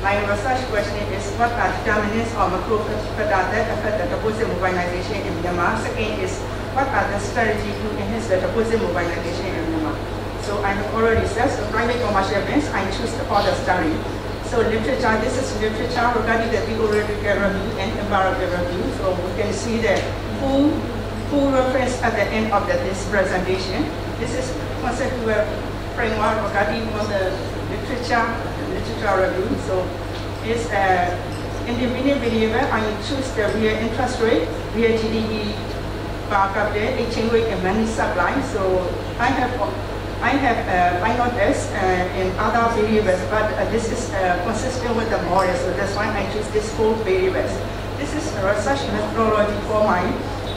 my research question is, what are determinants of macro pattern that affect the deposit mobilization in Myanmar? Second is, what are the strategies to enhance the deposit mobilization in Myanmar? So I have already said, so private commercial banks, I choose the other study. So literature, this is literature regarding the theoretical review and empirical review. So we can see the full reference at the end of this presentation. This is conceptual framework regarding on the literature review. So it's independent variable. I choose the real interest rate, real GDP per capita, exchange rate, and money supply. So I have final test in other variables, but this is consistent with the model. So that's why I choose this 4 variables. This is research methodology for my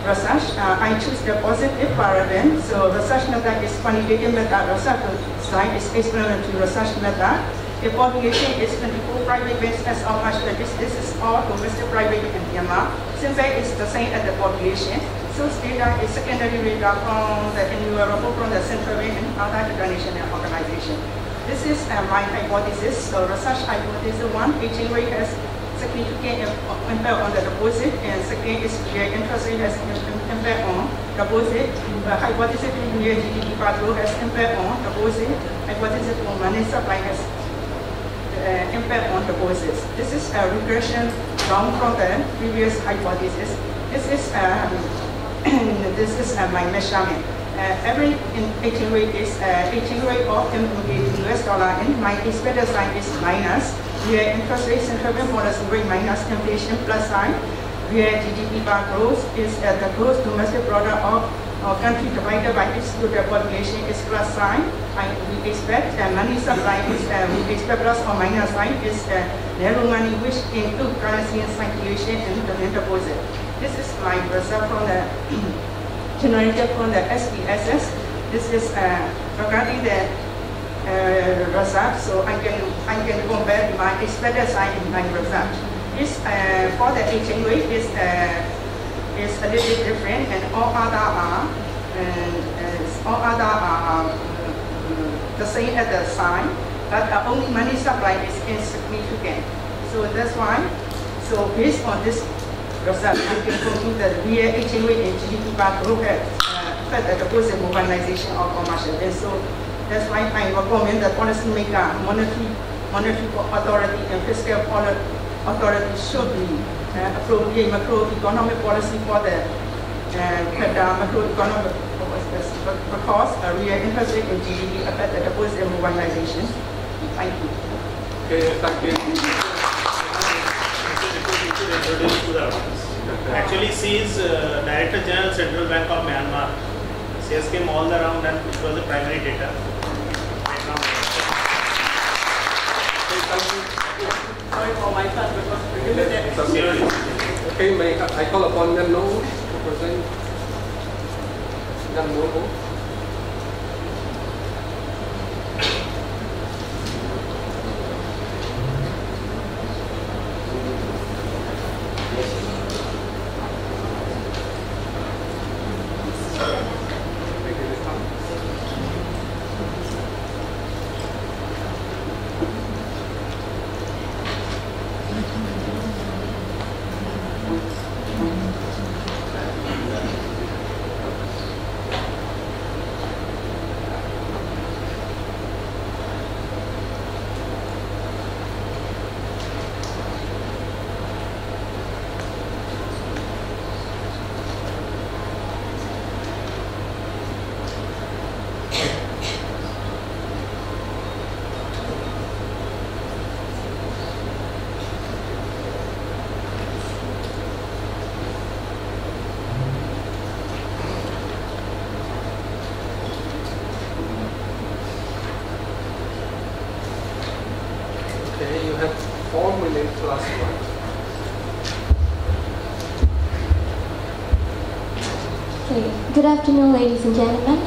research. I choose the positive paradigm. So research method is quantitative method. Research slide is explanatory research method. The population is 24 private banks as of March 30. This is all domestic private in Myanmar. Syntax is the same as the population. Source data is secondary data from the annual report from the Central Bank and other international organizations. This is my hypothesis. So research hypothesis 1, exchange rate has significant impact on the deposit, and second is real interest rate has impact on deposit. The hypothesis 3, real GDP per growth has impact on deposit. Hypothesis 4, money supply has impact on deposits. This is a regression down from the previous hypothesis. This is my measurement. Every exchange rate is exchange rate of US dollar, and my expected sign is minus. Real interest rate, central bank policy rate minus, inflation plus sign. Real GDP per growth is the gross domestic product of country divided by its total population is plus sign. We expect money supply is we expect plus or minus sign is narrow money, which include currency in circulation and the deposit. This is my result from the generated from the SPSS. This is regarding the result, so I can compare my expected sign in my result. This for the exchange rate is a little bit different, and all other are the same as the sign, but only money supply is insignificant. So that's why. So based on this result, I can conclude that real exchange rate and GDP per growth affect the deposit mobilization of commercial banks. So that's why I recommend the policymaker monetary monetary authority and fiscal authority should be appropriate macroeconomic policy for the macroeconomic because we are interested in GDP affected the wholesale mobilization. Thank you. Okay, thank you. Actually, she is Director General Central Bank of Myanmar. She has came all around and it was the primary data. Sorry for my son, but Okay, I call upon them now to present them logo. Okay, you have 4 minutes plus 1. Okay. Good afternoon, ladies and gentlemen.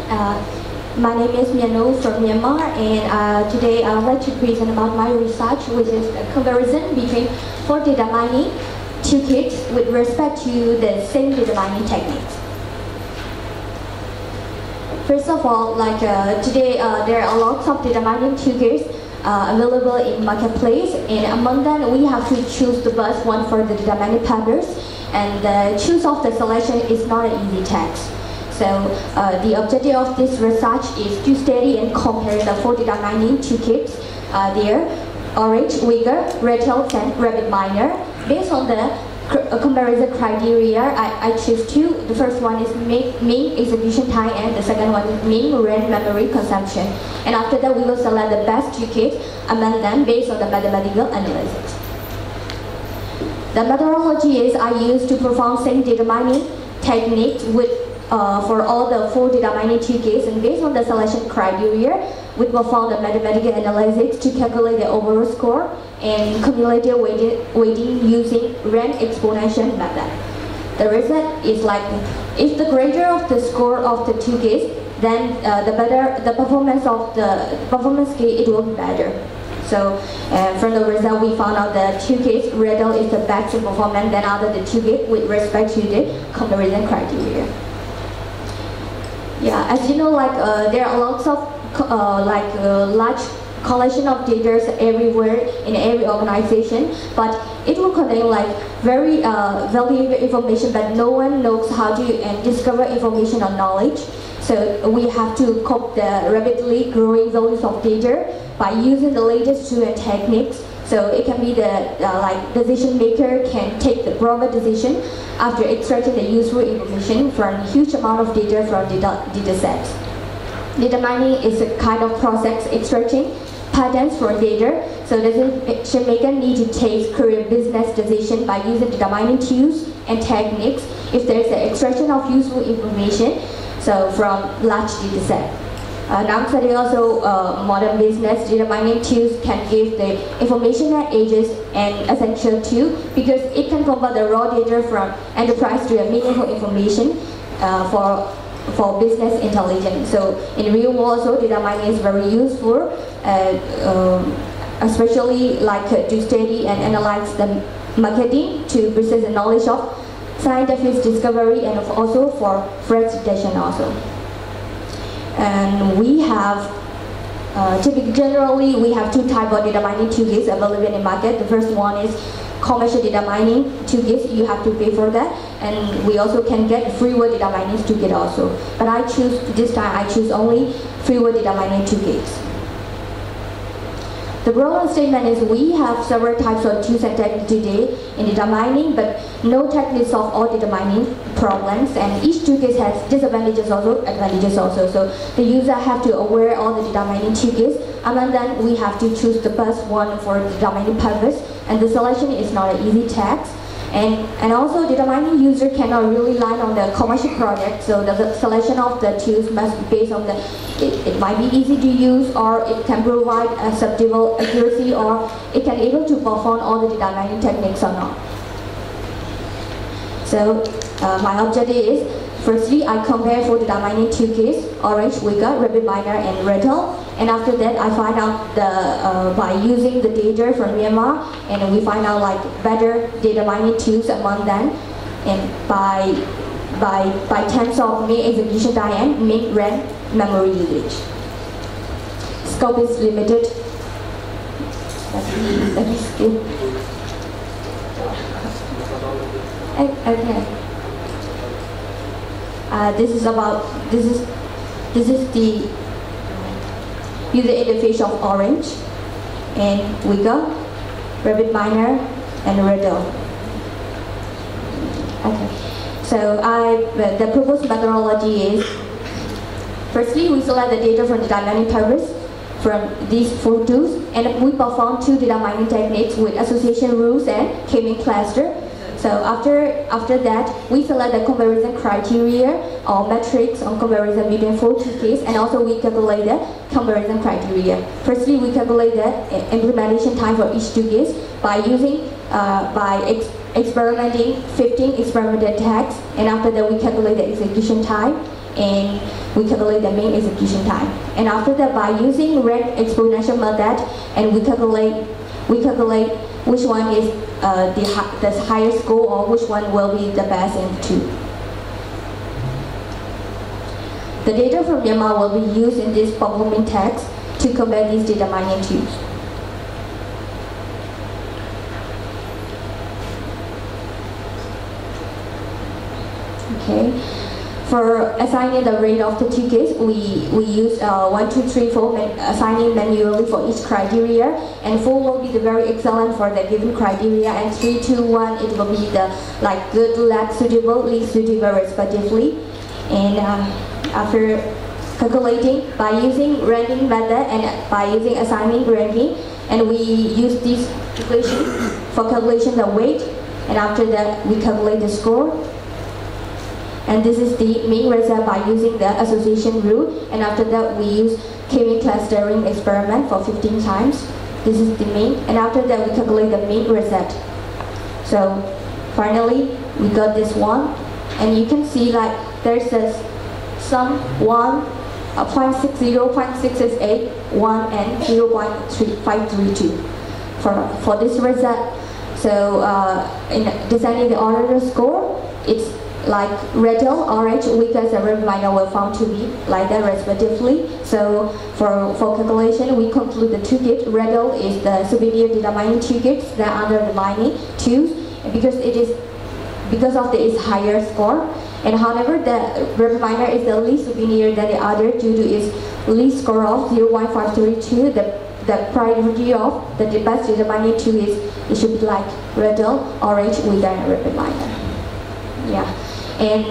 My name is Miano from Myanmar, and today I would like to present about my research, which is a comparison between 4 data mining toolkits with respect to the same data mining techniques. First of all, today there are lots of data mining toolkits available in marketplace, and among them we have to choose the best one for the data mining purpose, and the choose of the selection is not an easy task. So the objective of this research is to study and compare the 4 data mining toolkits there, Orange, Uyghur, Redtail, and RabbitMiner. Based on the comparison criteria, I choose 2. The first one is mean execution time, and the second one is mean RAM memory consumption. And after that, we will select the best toolkit among them based on the mathematical analysis. The methodology is I use to perform same data mining technique with for all the 4 data mining toolkits, and based on the selection criteria, we perform the mathematical analysis to calculate the overall score and cumulative weighting using rank exponential method. The result is like, if the greater of the score of the toolkits, then the better the performance of the performance scale, it will be better. So from the result, we found out that toolkits Redtail is the best in performance than other the toolkit with respect to the comparison criteria. Yeah, as you know, there are lots of large collection of data everywhere in every organization, but it will contain very valuable information, but no one knows how to discover information or knowledge. So we have to cope the rapidly growing values of data by using the latest tools and techniques. So it can be the decision maker can take the proper decision after extracting the useful information from a huge amount of data from data sets. Data mining is a kind of process extracting patterns from data. So the decision maker need to take career business decision by using data mining tools and techniques if there is an extraction of useful information, so from large data set. Nowadays also modern business data mining tools can give the information at edges and essential too, because it can convert the raw data from enterprise to a meaningful information for business intelligence. So in real world, also data mining is very useful, especially to study and analyze the marketing to process the knowledge of scientific discovery, and also for threat detection also. And we have, generally we have 2 types of data mining toolkits available in the market. The first one is commercial data mining toolkits, you have to pay for that. And we also can get freeware data mining toolkit also. But this time I choose only freeware data mining toolkits. The broader statement is we have several types of tools and techniques today in data mining, but no technique solve all data mining problems, and each toolkit has disadvantages also, advantages also. So the user have to aware all the data mining toolkits, and then we have to choose the best one for the data mining purpose, and the selection is not an easy task. And also data mining user cannot really rely on the commercial project, so the selection of the tools must be based on the, it might be easy to use, or it can provide acceptable accuracy, or it can able to perform all the data mining techniques or not. So my objective is, firstly, I compare for data mining toolkits, Orange, Weka, RapidMiner, and Rattle. And after that, I find out by using the data from Myanmar, and we find out like better data mining tools among them. And by terms of mean execution time and mean RAM memory usage. Scope is limited. Let me skip. Okay. This is the user interface of Orange and Weka, RapidMiner, and Rattle. Okay. So the proposed methodology is, firstly, we select the data from the data mining purpose from these 4 tools, and we perform 2 data mining techniques with association rules and k-mean cluster. So after that, we select the comparison criteria or metrics on comparison between 4 toolkits, and also we calculate the comparison criteria. Firstly, we calculate the implementation time for each toolkit by using experimenting 15 experimental tags, and after that we calculate the execution time, and we calculate the mean execution time. And after that, by using rank exponential method, and we calculate which one is the highest score, or which one will be the best in the 2. The data from Myanmar will be used in this performing tags to compare these data mining tools. Okay. For assigning the rate of the toolkits, we use 1, 2, 3, 4 assigning manually for each criteria, and 4 will be the very excellent for the given criteria, and 3, 2, 1 it will be the like good, lack, suitable, least suitable respectively. And after calculating by using ranking method and by using assigning ranking, and we use this equation for calculation the weight, and after that we calculate the score. And this is the mean result by using the association rule, and after that we use k-mean clustering experiment for 15 times. This is the mean, and after that we calculate the mean result. So finally we got this one, and you can see like there's a sum 1, 0.60, 0.668, 1, and 0.532 for this result. So in designing the order score, it's like Rattle, Orange, Weka, and RapidMiner were found to be like that respectively. So for calculation, we conclude the toolkit Rattle is the superior data mining toolkit than other mining tools, because of its higher score. And however, the RapidMiner is the least superior than the other due to its least score of 0.532. The priority of the best data mining tool is it should be like Rattle, Orange, Weka, and RapidMiner. Yeah. And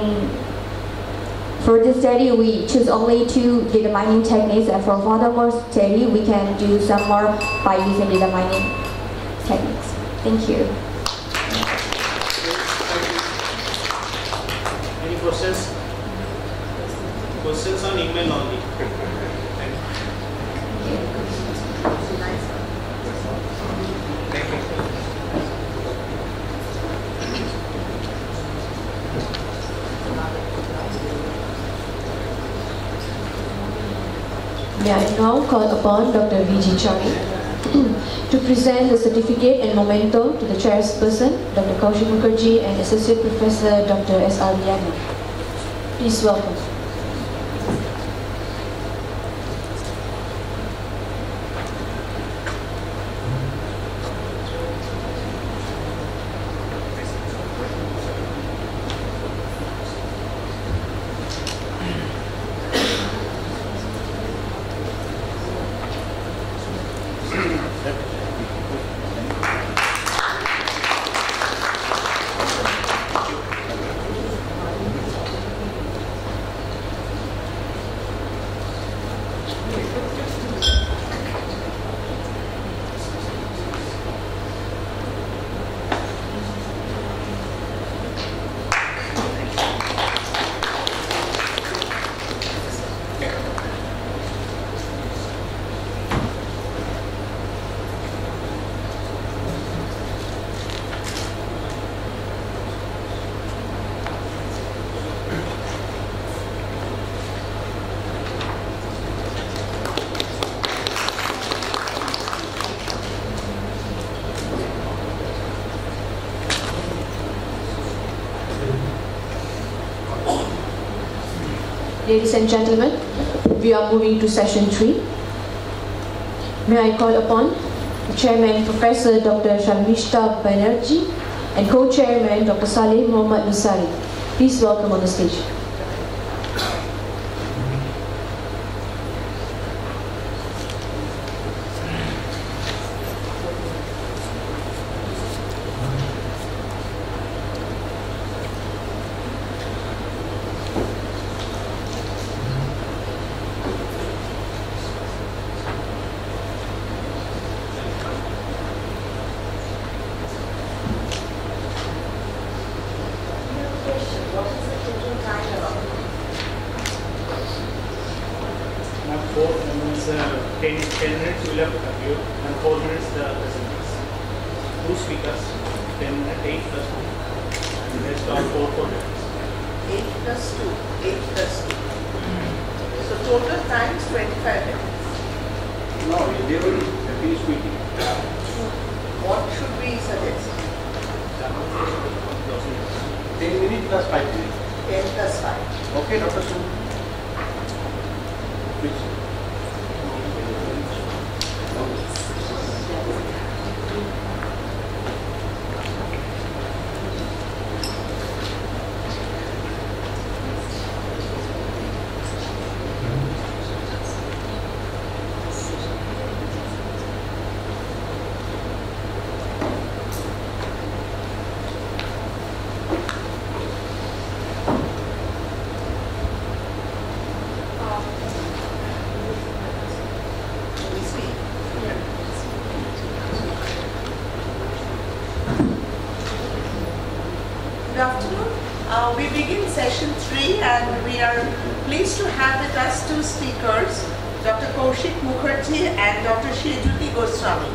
for this study, we choose only 2 data mining techniques, and for furthermore study, we can do some more by using data mining techniques. Thank you. Any questions? Questions on email only. May I now call upon Dr. V.G. Chari to present the certificate and memento to the chairperson, Dr. Kaushik Mukherjee, and Associate Professor, Dr. S.R. Liana. Please welcome. Ladies and gentlemen, we are moving to session 3. May I call upon the Chairman Professor Dr. Sharmishta Banerjee and Co-Chairman Dr. Saleh Muhammad Nusari. Please welcome on the stage. Good afternoon. We begin session 3 and we are pleased to have with us two speakers, Dr. Kaushik Mukherjee and Dr. Shrijuti Goswami.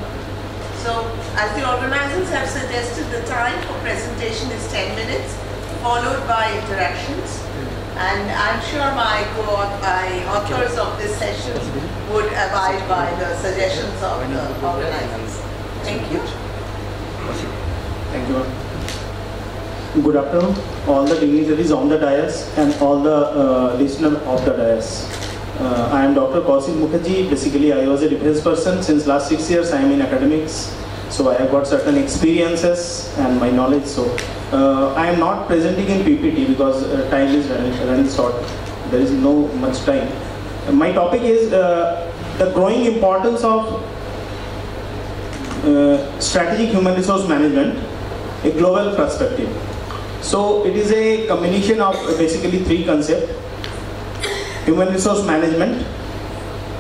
So, as the organizers have suggested, the time for presentation is 10 minutes, followed by interactions. And I'm sure my authors of this session would abide by the suggestions of the organizers. Thank you. Thank you. Good afternoon, all the dignitaries on the dais and all the listeners of the dais. I am Dr. Kaushik Mukherjee. Basically, I was a defense person since last 6 years. I am in academics, so I have got certain experiences and my knowledge. So I am not presenting in PPT because time is running short. There is no much time. My topic is the growing importance of strategic human resource management, a global perspective. So it is a combination of basically 3 concepts. Human resource management,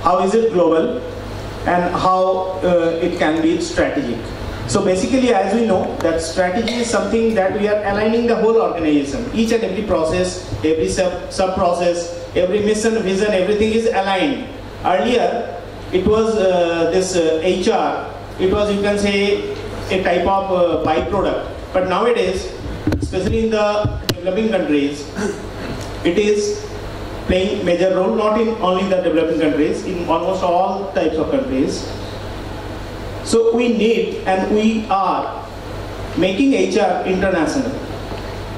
how is it global, and how it can be strategic. So basically, as we know, that strategy is something that we are aligning the whole organization. Each and every process, every sub-process, every mission, vision, everything is aligned. Earlier, it was this HR, it was, you can say, a type of byproduct. But nowadays, especially in the developing countries, it is playing major role, not in only the developing countries, in almost all types of countries. So we need and we are making HR international.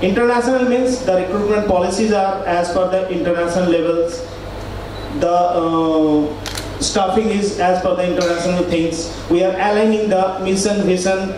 International means the recruitment policies are as per the international levels. The staffing is as per the international things. We are aligning the mission, vision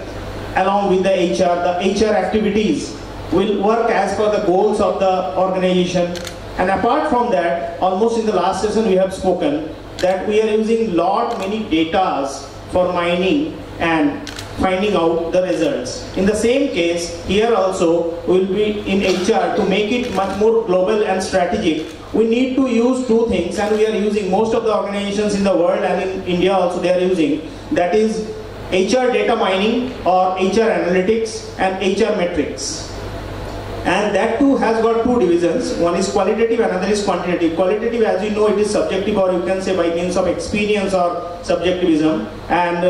along with the HR. The HR activities will work as per the goals of the organization. And apart from that, almost in the last session we have spoken that we are using many datas for mining and finding out the results. In the same case, here also we will be in HR to make it much more global and strategic. We need to use 2 things, and we are using, most of the organizations in the world and in India also they are using, that is HR data mining or HR analytics and HR metrics. And that too has got 2 divisions. One is qualitative, another is quantitative. Qualitative, as you know, it is subjective, or you can say by means of experience or subjectivism. And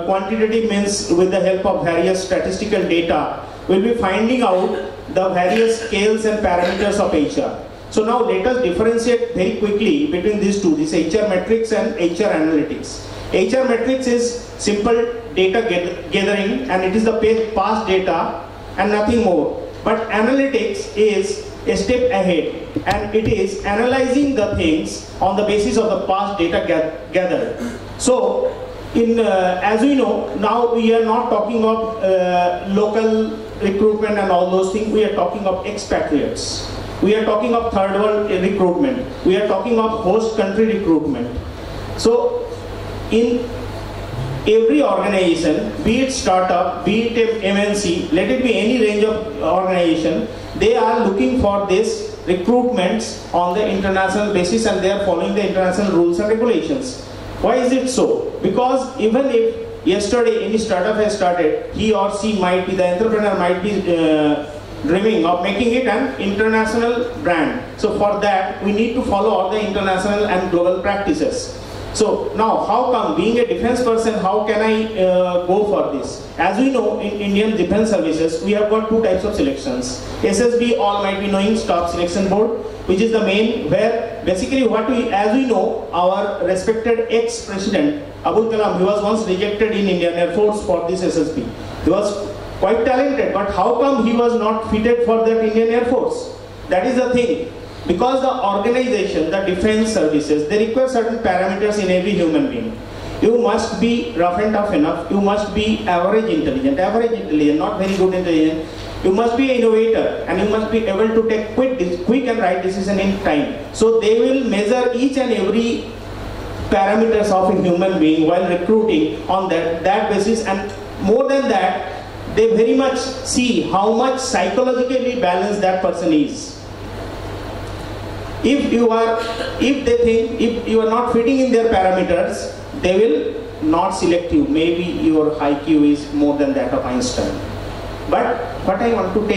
quantitative means with the help of various statistical data, we'll be finding out the various scales and parameters of HR. So now let us differentiate very quickly between these 2, this HR metrics and HR analytics. HR metrics is simple data gathering, and it is the past data and nothing more. But analytics is a step ahead, and it is analyzing the things on the basis of the past data gathered. So, as we know, now we are not talking of local recruitment and all those things. We are talking of expatriates. We are talking of third world recruitment. We are talking of host country recruitment. So, in every organization, be it startup, be it MNC, let it be any range of organization, they are looking for this recruitments on the international basis, and they are following the international rules and regulations. Why is it so? Because even if yesterday any startup has started, he or she might be, the entrepreneur might be dreaming of making it an international brand. So for that, we need to follow all the international and global practices. So now, how come, being a defense person, how can I go for this? As we know, in Indian Defense Services, we have got two types of selections. SSB, all might be knowing, Staff Selection Board, which is the main, where basically as we know, our respected ex-president, Abul Kalam, he was once rejected in Indian Air Force for this SSB. He was quite talented, but how come he was not fitted for that Indian Air Force? That is the thing. Because the organization, the defense services, they require certain parameters in every human being. You must be rough and tough enough. You must be average intelligent, not very good intelligent. You must be an innovator, and you must be able to take quick and right decision in time. So they will measure each and every parameters of a human being while recruiting on that basis, and more than that, they very much see how much psychologically balanced that person is. If they think if you are not fitting in their parameters, they will not select you. Maybe your IQ is more than that of Einstein. But what I want to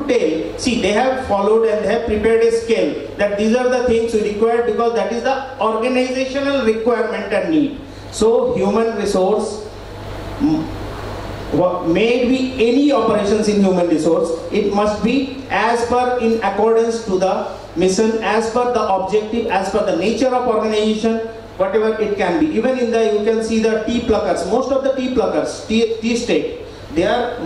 tell, see, they have followed and they have prepared a scale that these are the things we require, because that is the organizational requirement and need. So human resource, may it be any operations in human resource, it must be as per, in accordance to the mission, as per the objective, as per the nature of organization, whatever it can be. Even in the, you can see the tea pluckers, most of the tea pluckers, tea state, they are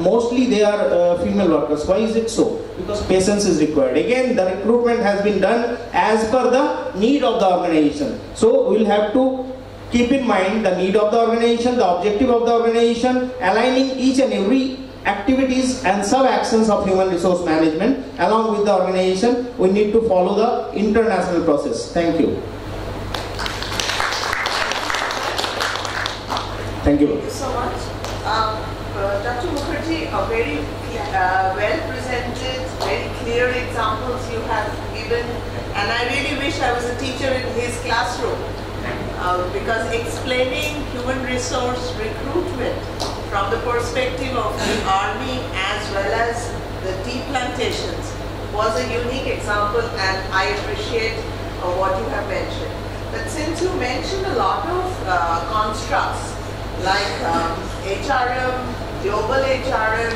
female workers. Why is it so? Because patience is required. Again, the recruitment has been done as per the need of the organization. So we will have to keep in mind the need of the organization, the objective of the organization, aligning each and every activities and sub-actions of human resource management along with the organization. We need to follow the international process. Thank you. Thank you. Thank you so much. Dr. Mukherjee, a very well presented, very clear examples you have given, and I really wish I was a teacher in his classroom. Because explaining human resource recruitment from the perspective of the army as well as the tea plantations was a unique example, and I appreciate what you have mentioned. But since you mentioned a lot of constructs like HRM, global HRM,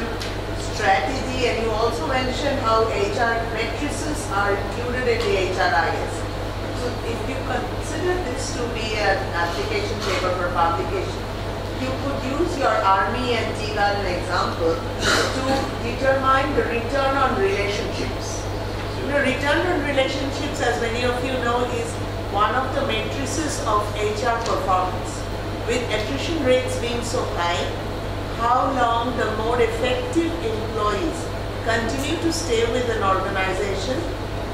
strategy, and you also mentioned how HR matrices are included in the HRIS. So if you consider this to be an application paper for publication, you could use your army and tea garden example to determine the return on relationships. Return on relationships, as many of you know, is one of the matrices of HR performance. With attrition rates being so high, how long the more effective employees continue to stay with an organization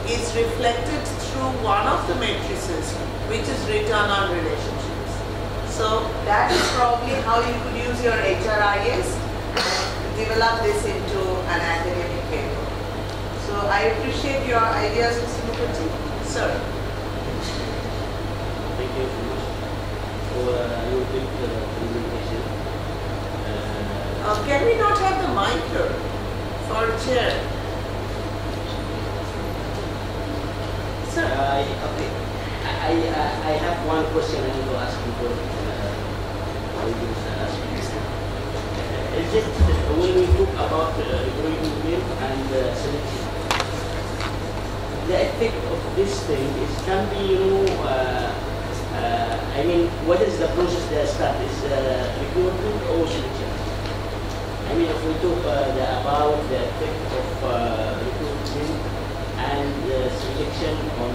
is reflected through one of the matrices, which is return on relationships. So that is probably how you could use your HRIS and develop this into an academic paper. So I appreciate your ideas, Mr. Mukherjee. Sir. Thank you so much for your big presentation. Can we not have the mic here for chair? Sir. Okay. I have one question I need to ask you for is it when we talk about recruitment and selection, the effect of this thing is can be, I mean, what is the process that starts? Is recruitment or selection? I mean, if we talk about the effect of recruitment projection on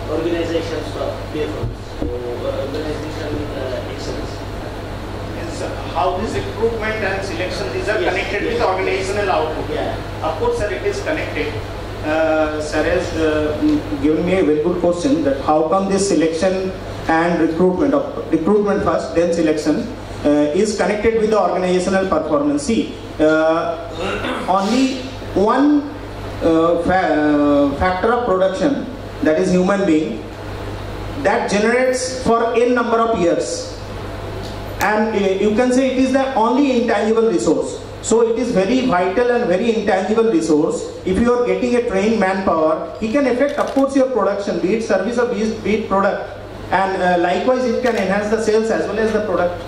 organizations for performance, so organizational excellence. How this recruitment and selection, these are connected with organizational output. Yeah. Of course, sir, it is connected. Sir has given me a very good question that how come this selection and recruitment first, then selection is connected with the organizational performance. See, only one factor of production, that is human being, that generates for n number of years. And you can say it is the only intangible resource. So it is very vital and very intangible resource. If you are getting a trained manpower, he can affect, of course, your production, be it service or be it product. And likewise, it can enhance the sales as well as the product.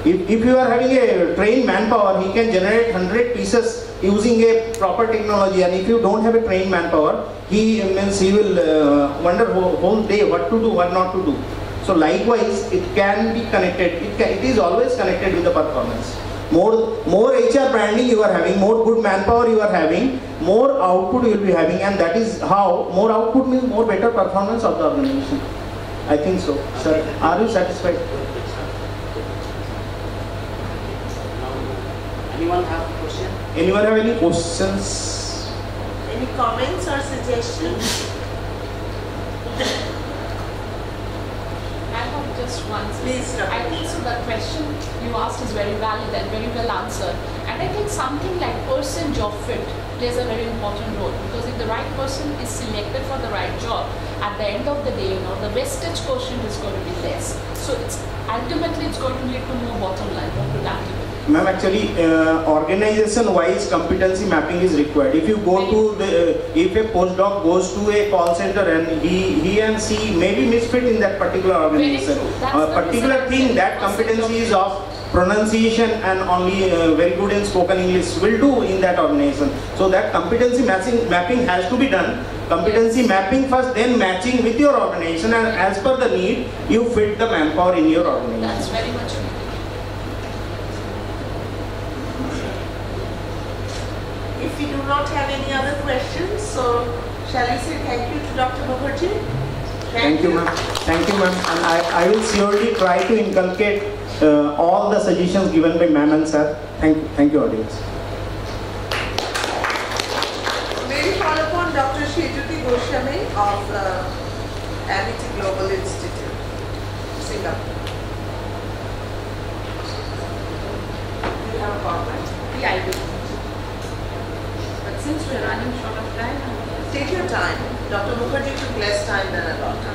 If you are having a trained manpower, he can generate 100 pieces using a proper technology. And if you don't have a trained manpower, he will wonder whole day what to do, what not to do. So likewise, it can be connected. It is always connected with the performance. More HR branding you are having, more good manpower you are having, more output you will be having, and that is how more output means more better performance of the organization. I think so. Sir, are you satisfied? Anyone have a question? Anyone have any questions? Any comments or suggestions? Just once. Please, I think so the question you asked is very valid and very well answered. And I think something like person job fit plays a very important role, because if the right person is selected for the right job, at the end of the day, the wastage quotient is going to be less. So ultimately it's going to lead to more bottom line, more productivity. Ma'am, actually, organization-wise competency mapping is required. If you go to if a postdoc goes to a call center and he and she may be misfit in that particular organization, a particular thing, that competency is of pronunciation and only very good in spoken English will do in that organization. So that competency mapping has to be done. Competency mapping first, then matching with your organization, and as per the need, you fit the manpower in your organization. That's very much true. If we do not have any other questions, so shall we say thank you to Dr. Mukherjee? Thank you, ma'am. Thank you, ma'am. And I will surely try to inculcate all the suggestions given by ma'am and sir. Thank you, audience. May we call upon Dr. Shejuti Goswami of Amity Global Institute, Singapore. Do you have a comment? Yeah, I do. But since we're running short of time, take your time. Dr. Mukherjee took less time than a doctor.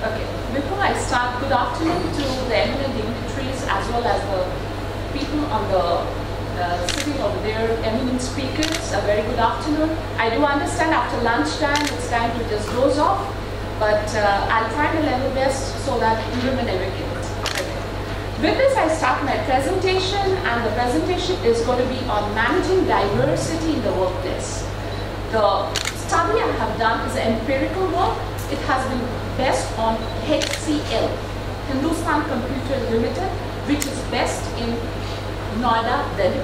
Okay, before I start, good afternoon to the eminent dignitaries as well as the people on the sitting over there, eminent speakers. A very good afternoon. I do understand after lunchtime it's time to just doze off, but I'll try my level best so that you remain awake. With this, I start my presentation, and the presentation is going to be on managing diversity in the workplace. The study I have done is empirical work. It has been based on HCL, Hindustan Computer Limited, which is based in Noida, Delhi.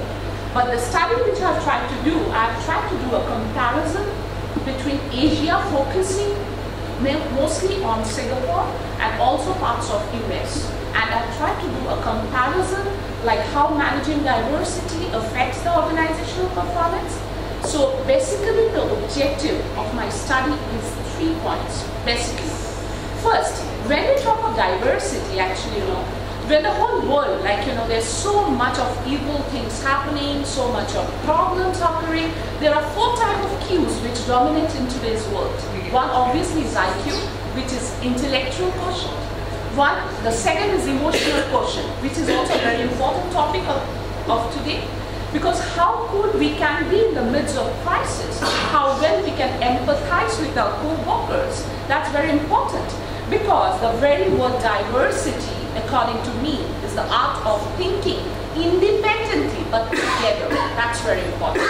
But the study which I've tried to do, I've tried to do a comparison between Asia, focusing mostly on Singapore and also parts of US. And I've tried to do a comparison like how managing diversity affects the organizational performance. So basically the objective of my study is 3 points, basically. First, when we talk of diversity, actually, when the whole world, there's so much of evil things happening, so much of problems occurring, there are 4 types of cues which dominate in today's world. One obviously is IQ, which is intellectual quotient. The second is emotional quotient, which is also a very important topic of today, because how good we can be in the midst of crisis, how well we can empathize with our co-workers, that's very important, because the very word diversity, according to me, is the art of thinking independently but together. That's very important.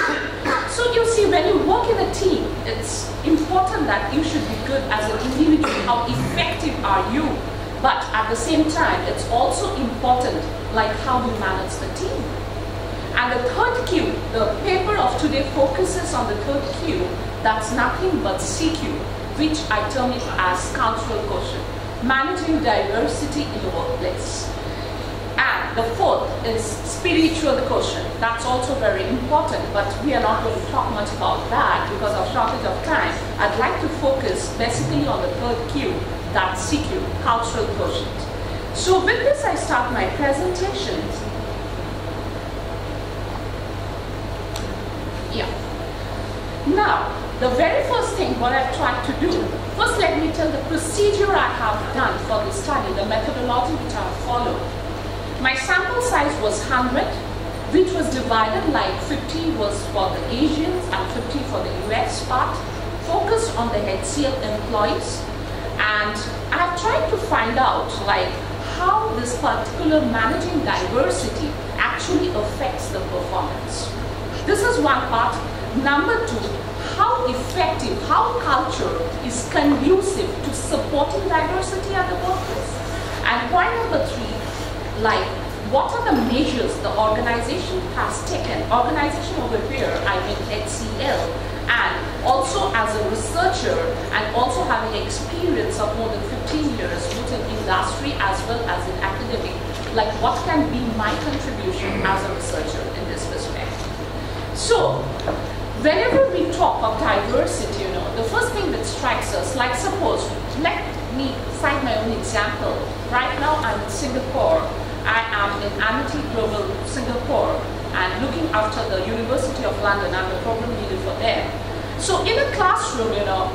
so you see, when you work in a team, it's important that you should be good as an individual. How effective are you? But at the same time, it's also important like how you manage the team. And the third Q, the paper of today focuses on the third Q, that's nothing but CQ, which I term it as cultural quotient, managing diversity in the workplace. And the fourth is spiritual quotient. That's also very important, but we are not going to talk much about that because of shortage of time. I'd like to focus basically on the third Q, that's CQ, cultural quotient. So with this, I start my presentation. Yeah. Now, the very first thing what I've tried to do, first let me tell the procedure I have done for the study, the methodology which I have followed. My sample size was 100, which was divided like 50 was for the Asians and 50 for the US part, focused on the HCL employees. And I've tried to find out like how this particular managing diversity actually affects the performance. This is one part. Number two, how effective, how culture is conducive to supporting diversity at the workplace. And point number three, like what are the measures the organization has taken, organization over here, I mean HCL, and also as a researcher and also having experience of more than 15 years both in industry as well as in academic, like what can be my contribution as a researcher in this respect. So, whenever we talk of diversity, the first thing that strikes us, like suppose, let me cite my own example. Right now I'm in Singapore. I am in Amity Global Singapore and looking after the University of London. I'm the program leader for them. So in a classroom,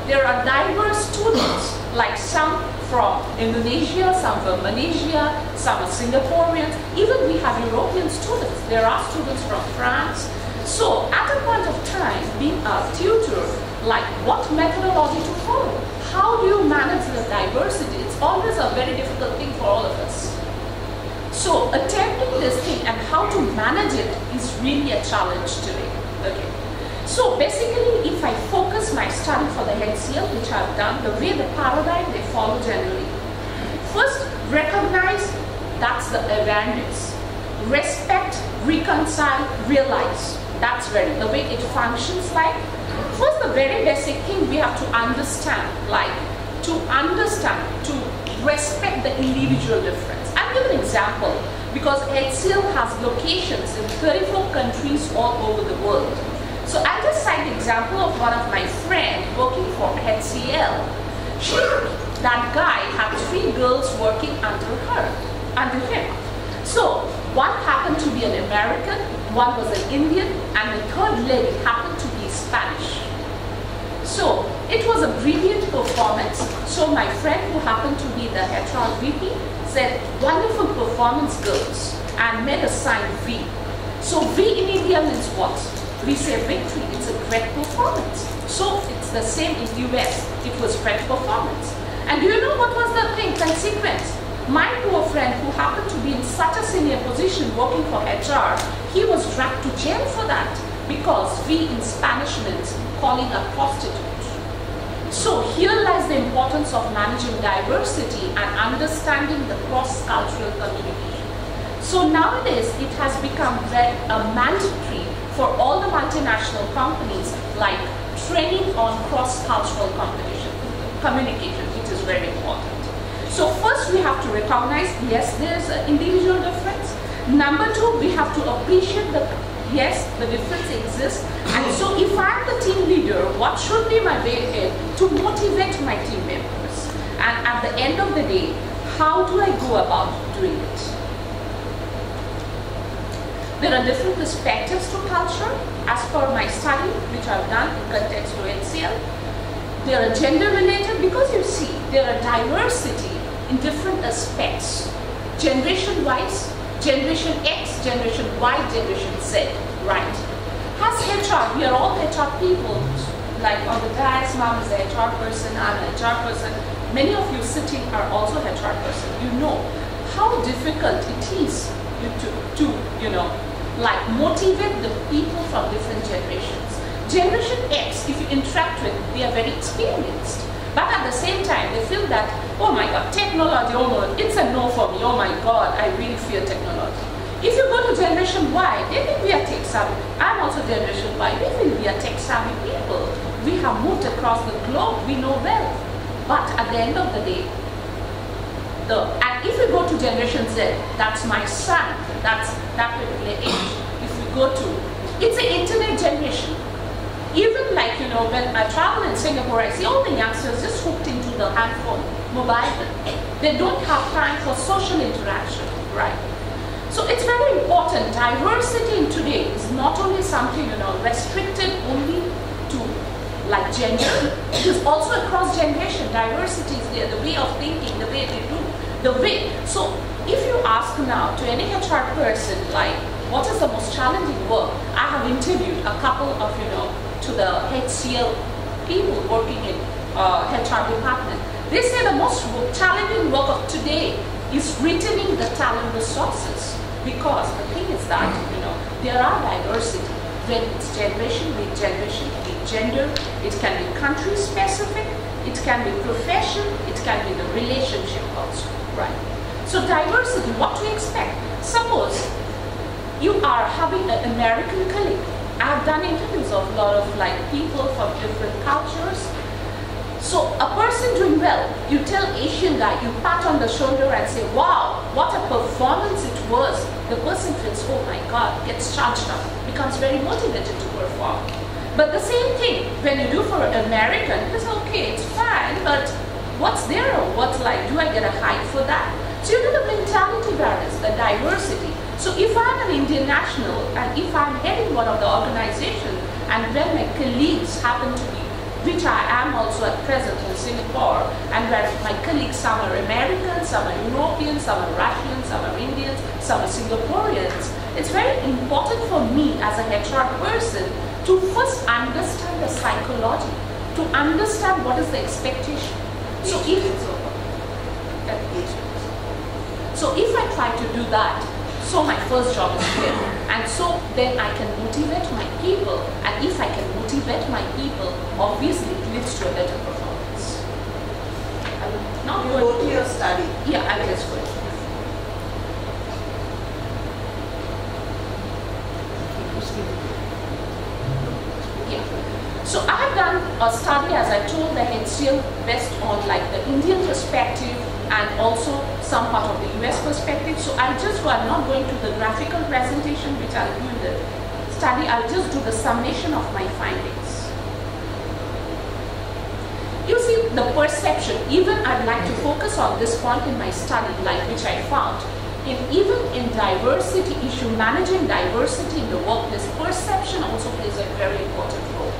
there are diverse students, like some from Indonesia, some from Malaysia, some are Singaporeans, even we have European students. There are students from France. So at a point of time, being a tutor, like what methodology to follow? How do you manage the diversity? It's always a very difficult thing for all of us. So attempting this thing and how to manage it is really a challenge today. Okay. So basically, if I focus my study for the HCL, which I've done, the way the paradigm they follow generally. First, recognize that's the awareness. Respect, reconcile, realize. That's the way it functions like. First, the very basic thing we have to understand, to respect the individual difference. I'll give an example because HCL has locations in 34 countries all over the world. So I'll just cite the example of one of my friends working for HCL. That guy had 3 girls working under him. So one happened to be an American, one was an Indian, and the third lady happened to be Spanish. So it was a brilliant performance. So my friend who happened to be the HR VP said, wonderful performance girls, and made a sign V. So V in India means what? We say victory, it's a great performance. So it's the same in US, it was great performance. And do you know what was the consequence? My poor friend who happened to be in such a senior position working for HR, he was dragged to jail for that because V in Spanish means calling a prostitute. So here lies the importance of managing diversity and understanding the cross-cultural communication. So nowadays it has become mandatory for all the multinational companies like training on cross-cultural communication, which is very important. So first we have to recognize, yes, there is an individual difference. Number two, we have to appreciate yes, the difference exists. And so if I'm the team leader, what should be my way ahead to motivate my team members? And at the end of the day, how do I go about doing it? There are different perspectives to culture as per my study, which I've done in context to HCL. They are gender related because you see, there are diversity in different aspects. Generation wise, Generation X, Generation Y, Generation Z, right? As HR, we are all HR people. Like on the dais, mom is a HR person, I'm an HR person. Many of you sitting are also HR person. You know how difficult it is to motivate the people from different generations. Generation X, if you interact with, they are very experienced. But at the same time, they feel that, oh my God, technology, oh no, it's a no for me, oh my God, I really fear technology. If you go to Generation Y, they think we are tech savvy. I'm also Generation Y, we think we are tech savvy people. We have moved across the globe, we know well. But at the end of the day, and if we go to Generation Z, that's my son, that's that particular age. If we go to, it's an internet generation. Even like, you know, when I travel in Singapore, I see all the youngsters just hooked into the handphone, mobile. They don't have time for social interaction, right? So it's very important. Diversity in today is not only something, you know, restricted only to like gender, it is also across generation. Diversity is there, the way of thinking, the way they do, the way. So if you ask now to any HR person, like, what is the most challenging work? I have interviewed a couple of, you know, to the HCL people working in HR department. They say the most challenging work of today is retaining the talent resources, because the thing is that, you know, there are diversity. When it's generation with generation, with gender, it can be country specific, it can be profession, it can be the relationship also, right? So diversity, what to expect? Suppose you are having an American colleague. I've done interviews of a lot of like people from different cultures. So a person doing well, you tell Asian guy, you pat on the shoulder and say, wow, what a performance it was. The person feels, oh my God, gets charged up, becomes very motivated to perform. But the same thing, when you do for an American, it's okay, it's fine, but what's there? What's like, do I get a hike for that? So you know the mentality barriers, the diversity. So if I'm an Indian national and if I'm heading one of the organizations and when my colleagues happen to be, which I am also at present in Singapore, and where my colleagues, some are Americans, some are Europeans, some are Russians, some are Indians, some are Singaporeans, it's very important for me as a HR person to first understand the psychology, to understand what is the expectation. So if I try to do that, so my first job is clear, and so then I can motivate my people, and if I can motivate my people, obviously it leads to a better performance. I will now go to your study. Yeah, I will just go. Yeah. So I have done a study, as I told the HCL, based on like the Indian perspective and also some part of the US perspective. So I'm not going to the graphical presentation which I'll do in the study, I'll just do the summation of my findings. You see the perception, even I'd like to focus on this point in my study, like which I found, even in diversity issue, managing diversity in the workplace, perception also plays a very important role.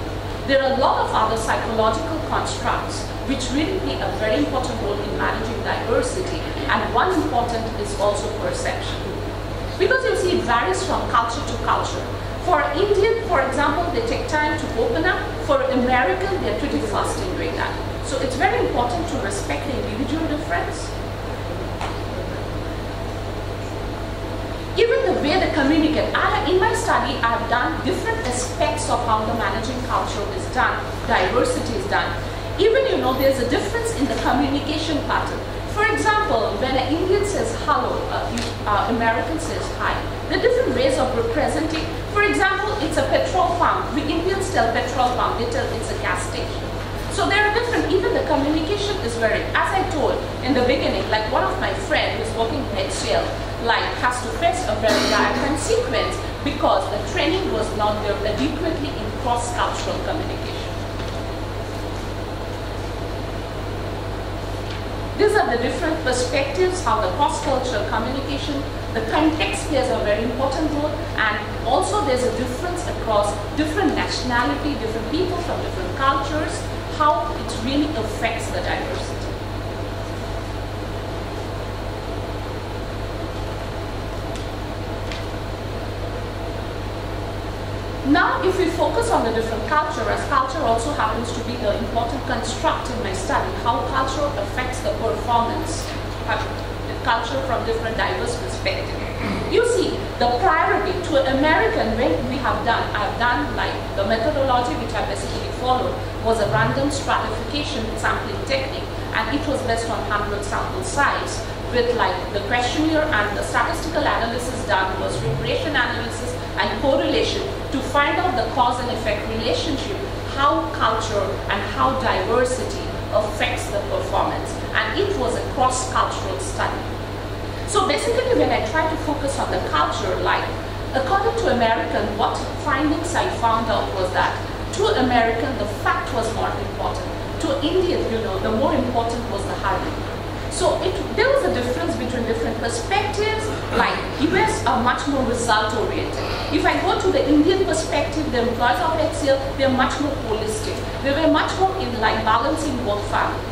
There are a lot of other psychological constructs which really play a very important role in managing diversity, and one important is also perception. Because you see it varies from culture to culture. For Indian, for example, they take time to open up. For American, they're pretty fast in doing that. So it's very important to respect the individual difference. Even the way they communicate. In my study, I've done different aspects of how the managing culture is done, diversity is done. Even, you know, there's a difference in the communication pattern. For example, when an Indian says hello, American says hi. The different ways of representing. For example, it's a petrol pump. We Indians tell petrol pump, they tell it's a gas station. So there are different, even the communication is very, as I told in the beginning, like one of my friends who's working in HCL, like has to face a very diagram sequence because the training was not there adequately in cross-cultural communication. These are the different perspectives, how the cross-cultural communication, the context plays a very important role, and also there's a difference across different nationality, different people from different cultures, how it really affects the diversity. Now, if we focus on the different culture, as culture also happens to be the important construct in my study, how culture affects the performance, the culture from different diverse perspectives. You see, the the priority to American, when we have done, I've done like the methodology which I basically followed was a random stratification sampling technique, and it was based on 100 sample size with like the questionnaire, and the statistical analysis done was regression analysis and correlation to find out the cause and effect relationship, how culture and how diversity affects the performance, and it was a cross-cultural study. So basically when I try to focus on the culture, like according to American, what findings I found out was that to American the fact was more important. To Indian, you know, the more important was the hurry. So there was a difference between different perspectives, like US are much more result oriented. If I go to the Indian perspective, the employees of HCL, they're much more holistic. They were much more in like balancing both families.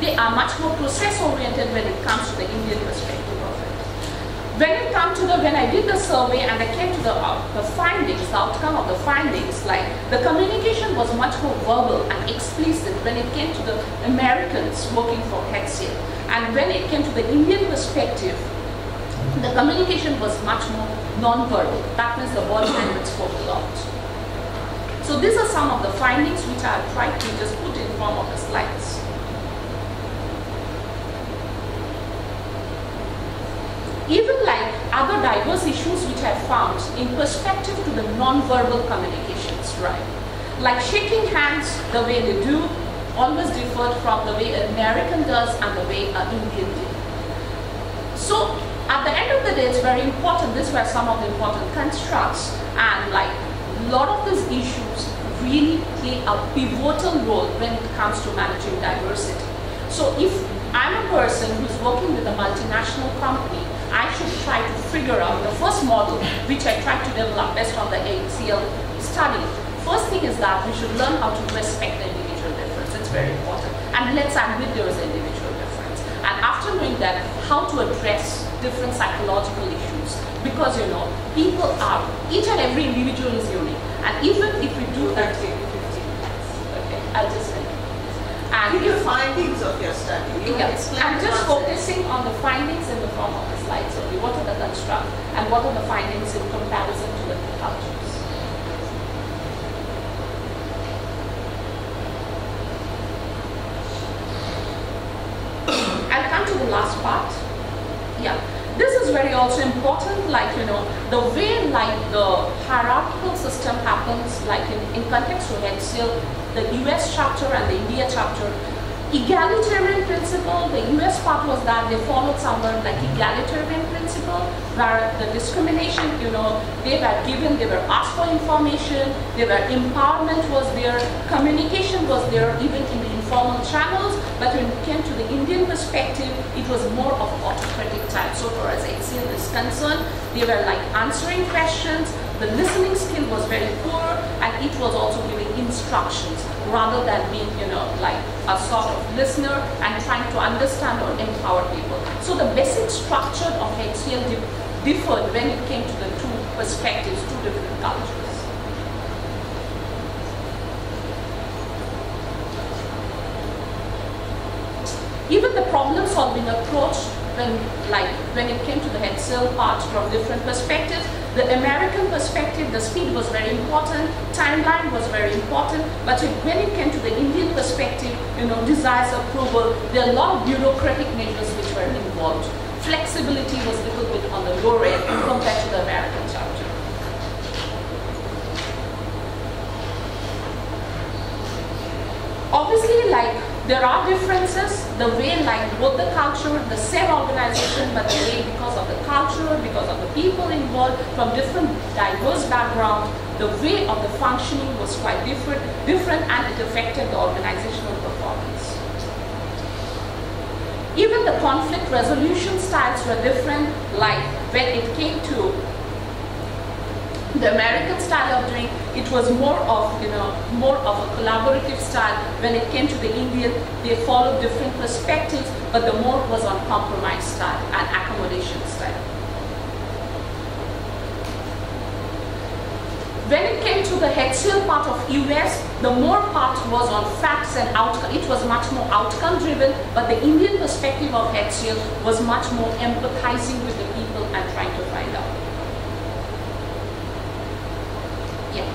They are much more process oriented when it comes to the Indian perspective of it. When I did the survey and I came to the findings, the outcome of the findings, like the communication was much more verbal and explicit when it came to the Americans working for HCL. And when it came to the Indian perspective, the communication was much more non-verbal. That means the body language spoke a lot. So these are some of the findings which I have tried to just put in form of the slides. Even like other diverse issues which I found in perspective to the non-verbal communications, right? Like shaking hands, the way they do, always differed from the way an American does and the way an Indian did. So at the end of the day, it's very important. These were some of the important constructs, and like a lot of these issues really play a pivotal role when it comes to managing diversity. So if I'm a person who's working with a multinational company, I should try to figure out the first model which I tried to develop based on the HCL study. First thing is that we should learn how to respect the individual difference. It's very important. And let's admit there is an individual difference. And after knowing that, how to address different psychological issues. Because you know, people are, each and every individual is unique. And even if we do that, okay, I'll just say. And give the findings of your study. I'm just focusing on the findings in the form of the slides only. What are the constructs and what are the findings in comparison to the cultures? I'll come to the last part. Yeah. This is very also important, like, you know, the way like the hierarchical system happens, like in context to HCL, the US chapter and the India chapter, egalitarian principle, the US part was that they followed somewhere like egalitarian principle, where the discrimination, you know, they were given, they were asked for information, they were empowerment was there, communication was there, even in the informal channels, but when it came to the Indian perspective, it was more of autocratic type. So far as HCL is concerned, they were like answering questions, the listening skill was very poor, and it was also giving instructions rather than being, you know, like a sort of listener and trying to understand or empower people. So the basic structure of HCL differed when it came to the two perspectives, two different cultures. Even the problem-solving approach, when it came to the HCL part from different perspectives, the American perspective, the speed was very important, timeline was very important, but when it came to the Indian perspective, you know, desires approval, there are a lot of bureaucratic measures which were involved. Flexibility was a little bit on the lower end compared to the American chapter. Obviously, like, there are differences, the way like both the culture, the same organization, but the way because of the culture, because of the people involved from different diverse backgrounds, the way of the functioning was quite different and it affected the organizational performance. Even the conflict resolution styles were different, like when it came to the American style of doing, it was more of, you know, more of a collaborative style. When it came to the Indian, they followed different perspectives, but the more was on compromise style and accommodation style. When it came to the HCL part of US, the more part was on facts and outcome. It was much more outcome driven, but the Indian perspective of HCL was much more empathizing with the people and trying to find out. Yeah.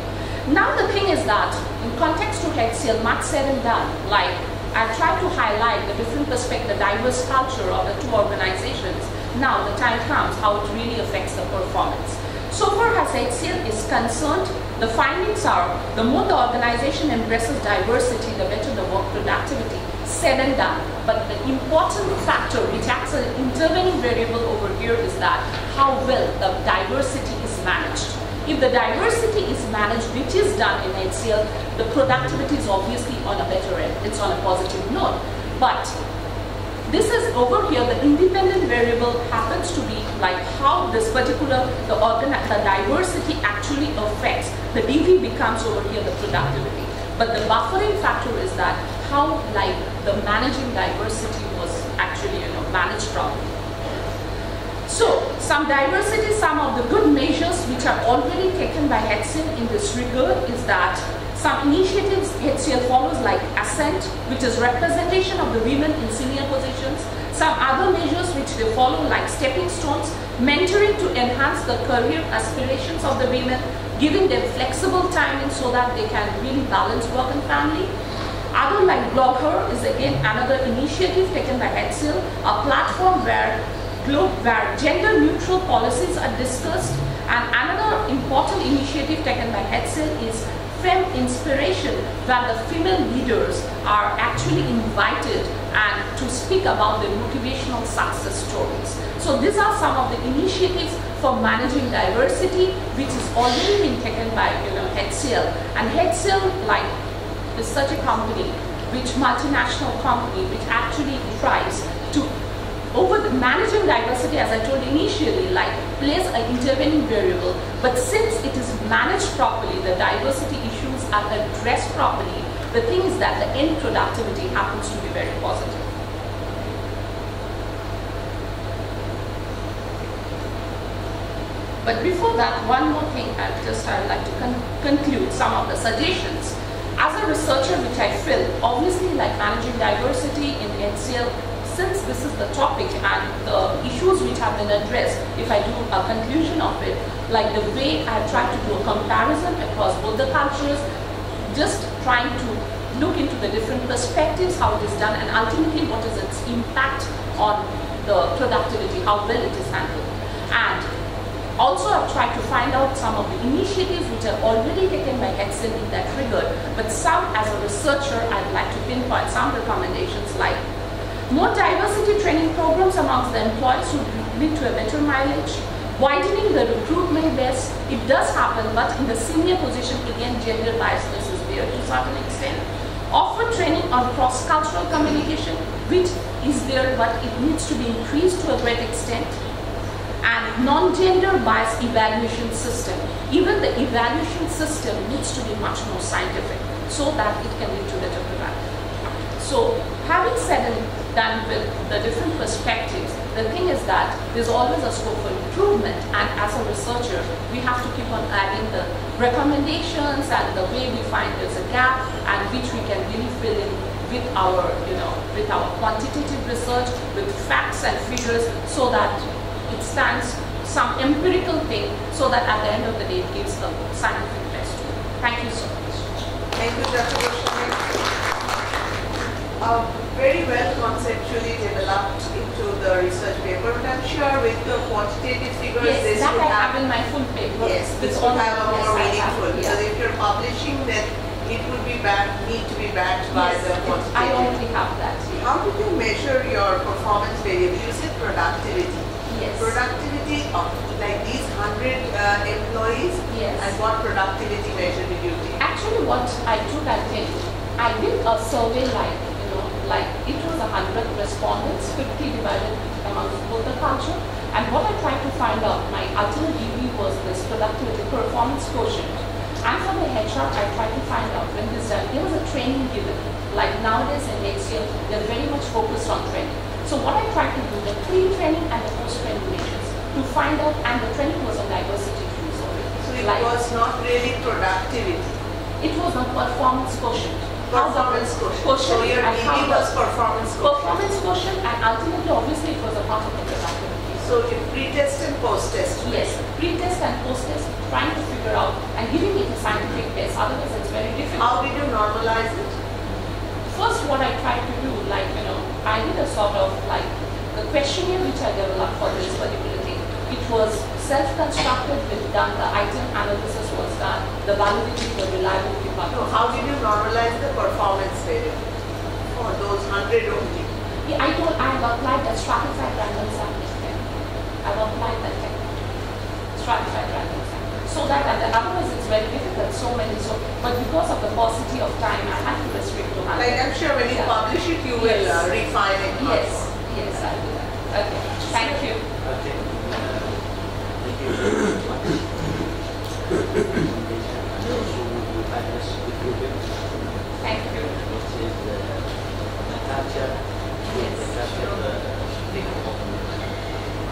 Now the thing is that in context to HCL, much said and done, like I tried to highlight the different perspective, the diverse culture of the two organizations. Now the time comes how it really affects the performance. So far as HCL is concerned, the findings are the more the organization embraces diversity, the better the work productivity. Said and done. But the important factor which acts as an intervening variable over here is that how well the diversity is managed. If the diversity is managed, which is done in HCL, the productivity is obviously on a better end. It's on a positive note. But this is over here, the independent variable happens to be like how this particular, the diversity actually affects, the DV becomes over here the productivity. But the buffering factor is that how like the managing diversity was actually, managed properly. So, some diversity, some of the good measures which are already taken by HCL in this regard is that some initiatives HCL follows like Ascent, which is representation of the women in senior positions. Some other measures which they follow like Stepping Stones, mentoring to enhance the career aspirations of the women, giving them flexible timing so that they can really balance work and family. Other like Blogger is again another initiative taken by HCL, a platform where gender neutral policies are discussed, and another important initiative taken by HCL is Fem Inspiration, where the female leaders are actually invited and to speak about their motivational success stories. So these are some of the initiatives for managing diversity, which is already being taken by HCL. And HCL like is such a company, which multinational company, which actually tries to over the managing diversity, as I told initially, like plays an intervening variable, but since it is managed properly, the diversity issues are addressed properly, the thing is that the end productivity happens to be very positive. But before that, one more thing I'd like to conclude some of the suggestions. As a researcher, which I feel, obviously like managing diversity in HCL, since this is the topic and the issues which have been addressed, if I do a conclusion of it, like the way I tried to do a comparison across both the cultures, just trying to look into the different perspectives, how it is done, and ultimately what is its impact on the productivity, how well it is handled. And also I've tried to find out some of the initiatives which are already taken by HCL in that regard, but some as a researcher I'd like to pinpoint some recommendations like more diversity training programs amongst the employees would lead to a better mileage. Widening the recruitment base, it does happen, but in the senior position, again, gender biasness is there to a certain extent. Offer training on cross-cultural communication, which is there, but it needs to be increased to a great extent. And non-gender bias evaluation system. Even the evaluation system needs to be much more scientific so that it can lead to better productivity. So, having said and done with the different perspectives, the thing is that there's always a scope for improvement, and as a researcher, we have to keep on adding the recommendations and the way we find there's a gap and which we can really fill in with our, with our quantitative research, with facts and figures, so that it stands some empirical thing, so that at the end of the day, it gives the scientific best. Thank you so much. Thank you, Dr. Goswami. Very well conceptually developed into the research paper, but I'm sure with the quantitative figures, yes, this that would I have in my full paper. Yes, this would have a more meaningful, because if you're publishing, then it would be need to be backed by the quantitative. I already have that. Yes. How do you measure your performance variable? You said productivity. Yes. Productivity of like these 100 employees. Yes. And what productivity measure did you take? Actually, what I took, I did a survey like it was 100 respondents, 50 divided amongst both the culture. And what I tried to find out, my ultimate DV was this productivity performance quotient. And for the HR, I tried to find out when this done, there was a training given. Like nowadays in HCL, they're very much focused on training. So what I tried to do, the pre-training and the post-training measures to find out, and the training was on diversity tools already. So it was not really productivity. It was a performance quotient. Performance quotient. So your DV was performance quotient. Performance quotient, and ultimately, obviously, it was a part of the productivity. So So pre-test and post-test. Yes, pre-test and post-test, trying to figure out and giving it a scientific test. Otherwise, it's very difficult. How did you normalize it? First, what I tried to do, like, I did a sort of like the questionnaire which I developed for this particular thing. It was self-constructed, done, the item analysis was done, the validity, the reliability part. So how did you normalize the performance variable for those 100 only? Yeah, I have applied the stratified random sampling technique. I've applied that technique, stratified random sampling. So that, otherwise it's very difficult, but because of the paucity of time, I had to restrict to 100. Like I'm sure when you publish it, you will refine it. Yes, I'll do that. Okay, thank you. Okay. Thank you very much. And also you had us with you. Thank you. Which is the culture. Yes. The culture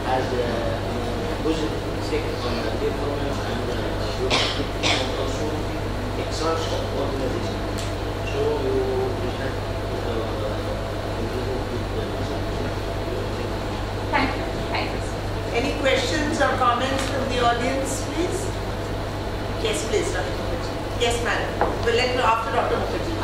has a positive effect on the performance and also exerts of organization. So you have Thank you. Thank you. Any questions or comments from the audience, please? Yes, please, Dr. Mukherjee. Yes, madam. We'll let you after Dr. Mukherjee.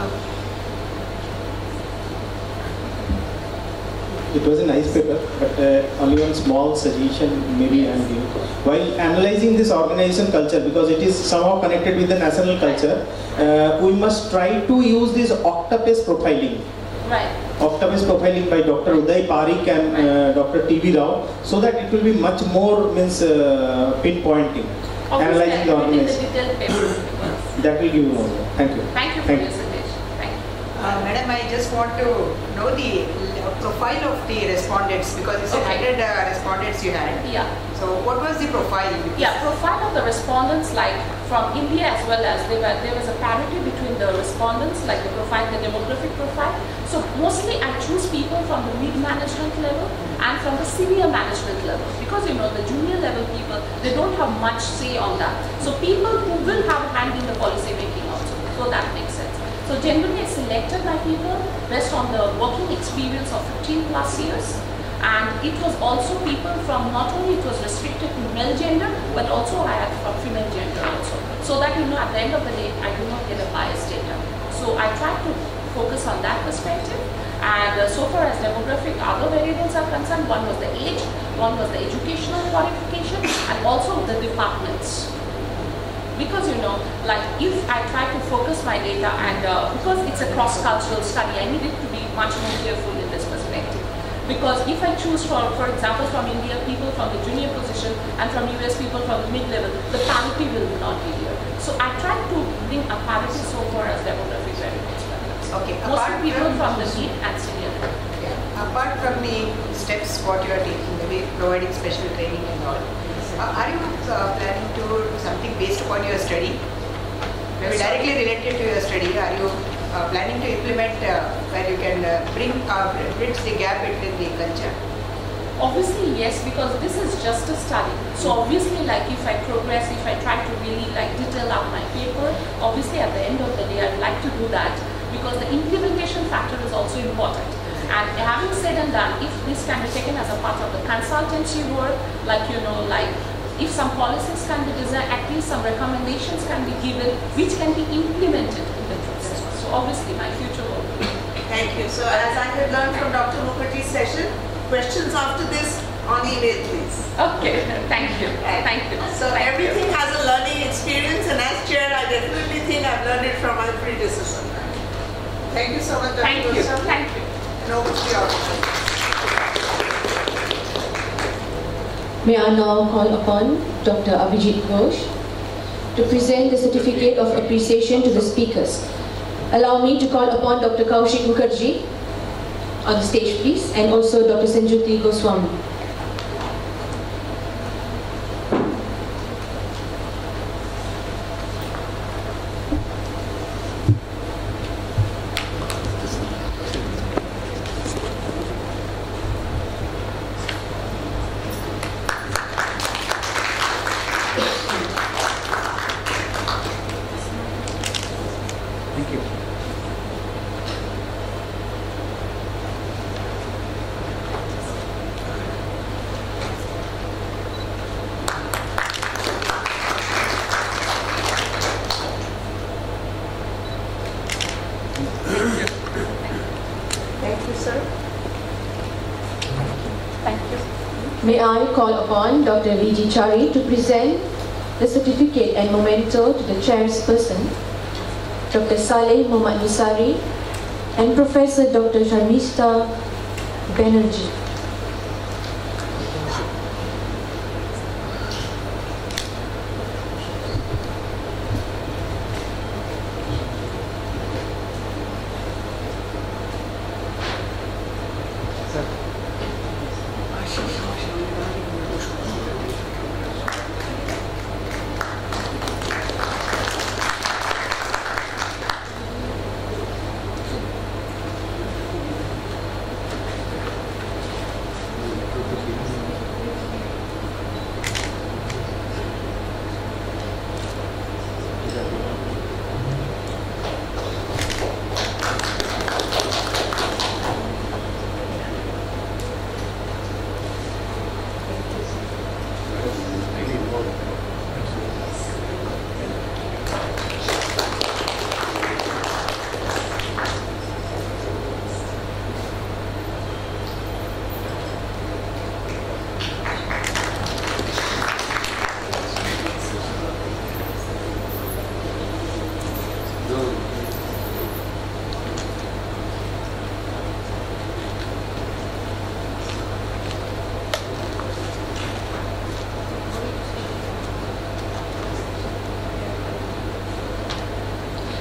It was a nice paper, but only one small suggestion maybe I'm giving. While analyzing this organization culture, because it is somehow connected with the national culture, we must try to use this octopus profiling. Right. Octopus profiling by Dr. Uday Parikh and Dr. T.V. Rao, so that it will be much more pinpointing, analyzing the organization. That will give you more. Thank you. Thank you for your suggestion. Thank you. Madam, I just want to know the profile of the respondents, because you said 100 respondents you had. Yeah. So what was the profile? Yeah, profile of the respondents, like from India as well as there was a parity between the respondents, like the profile, the demographic profile. So mostly I choose people from the mid-management level and from the senior management level, because the junior level people, they don't have much say on that. So people who will have a hand in the policy making also. So that makes sense. So generally I selected my people based on the working experience of 15 plus years. And it was also people from, not only it was restricted to male gender, but also I had from female gender also. So that, at the end of the day, I do not get a biased data. So I tried to focus on that perspective. And so far as demographic other variables are concerned, one was the age, one was the educational qualification, and also the departments. Because like if I try to focus my data and because it's a cross-cultural study, I needed to be much more careful in this perspective. Because if I choose for example from India people from the junior position and from US people from the mid-level, the parity will not be here. So I try to bring a parity so far as demographic variables. Okay. Mostly people from the mid and senior. Yeah. Apart from the steps what you are taking, maybe providing special training and all, are you planning to do something based upon your study? Maybe directly related to your study, are you planning to implement where you can bridge the gap between the culture? Obviously yes, because this is just a study. So obviously like if I progress, if I try to really like detail out my paper, obviously at the end of the day I'd like to do that, because the implementation factor is also important. And having said and done, if this can be taken as a part of the consultancy work, like like if some policies can be designed, at least some recommendations can be given, which can be implemented in the process. So obviously my future will be. Thank you. So as I have learned from Dr. Mukherjee's session, questions after this on email, please. Okay, thank you. Thank you. So everything has a learning experience, and as chair, I definitely think I've learned it from my predecessor. Thank you so much, Dr. Thank you. Thank you. And over to the audience. May I now call upon Dr. Abhijit Ghosh to present the certificate of appreciation to the speakers. Allow me to call upon Dr. Kaushik Mukherjee on the stage, please, and also Dr. Sanjuti Goswami. Thank you. May I call upon Dr. V.G. Chari to present the certificate and memento to the chairperson, Dr. Saleh Muhammad Nisari, and Professor Dr. Sharmista Banerjee.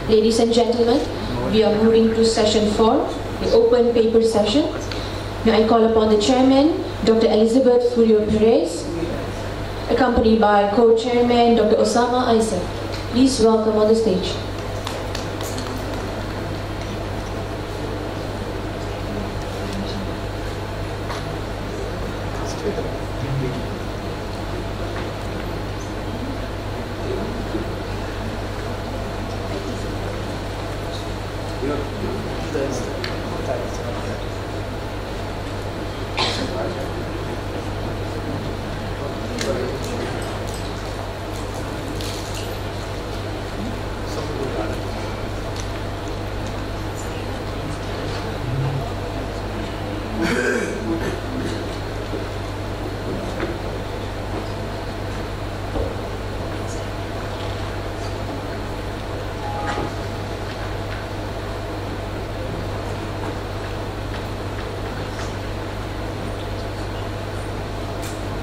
Ladies and gentlemen, we are moving to session 4, the open paper session. May I call upon the chairman, Dr. Elizabeth Furio Perez, accompanied by co-chairman, Dr. Osama Isaac. Please welcome on the stage.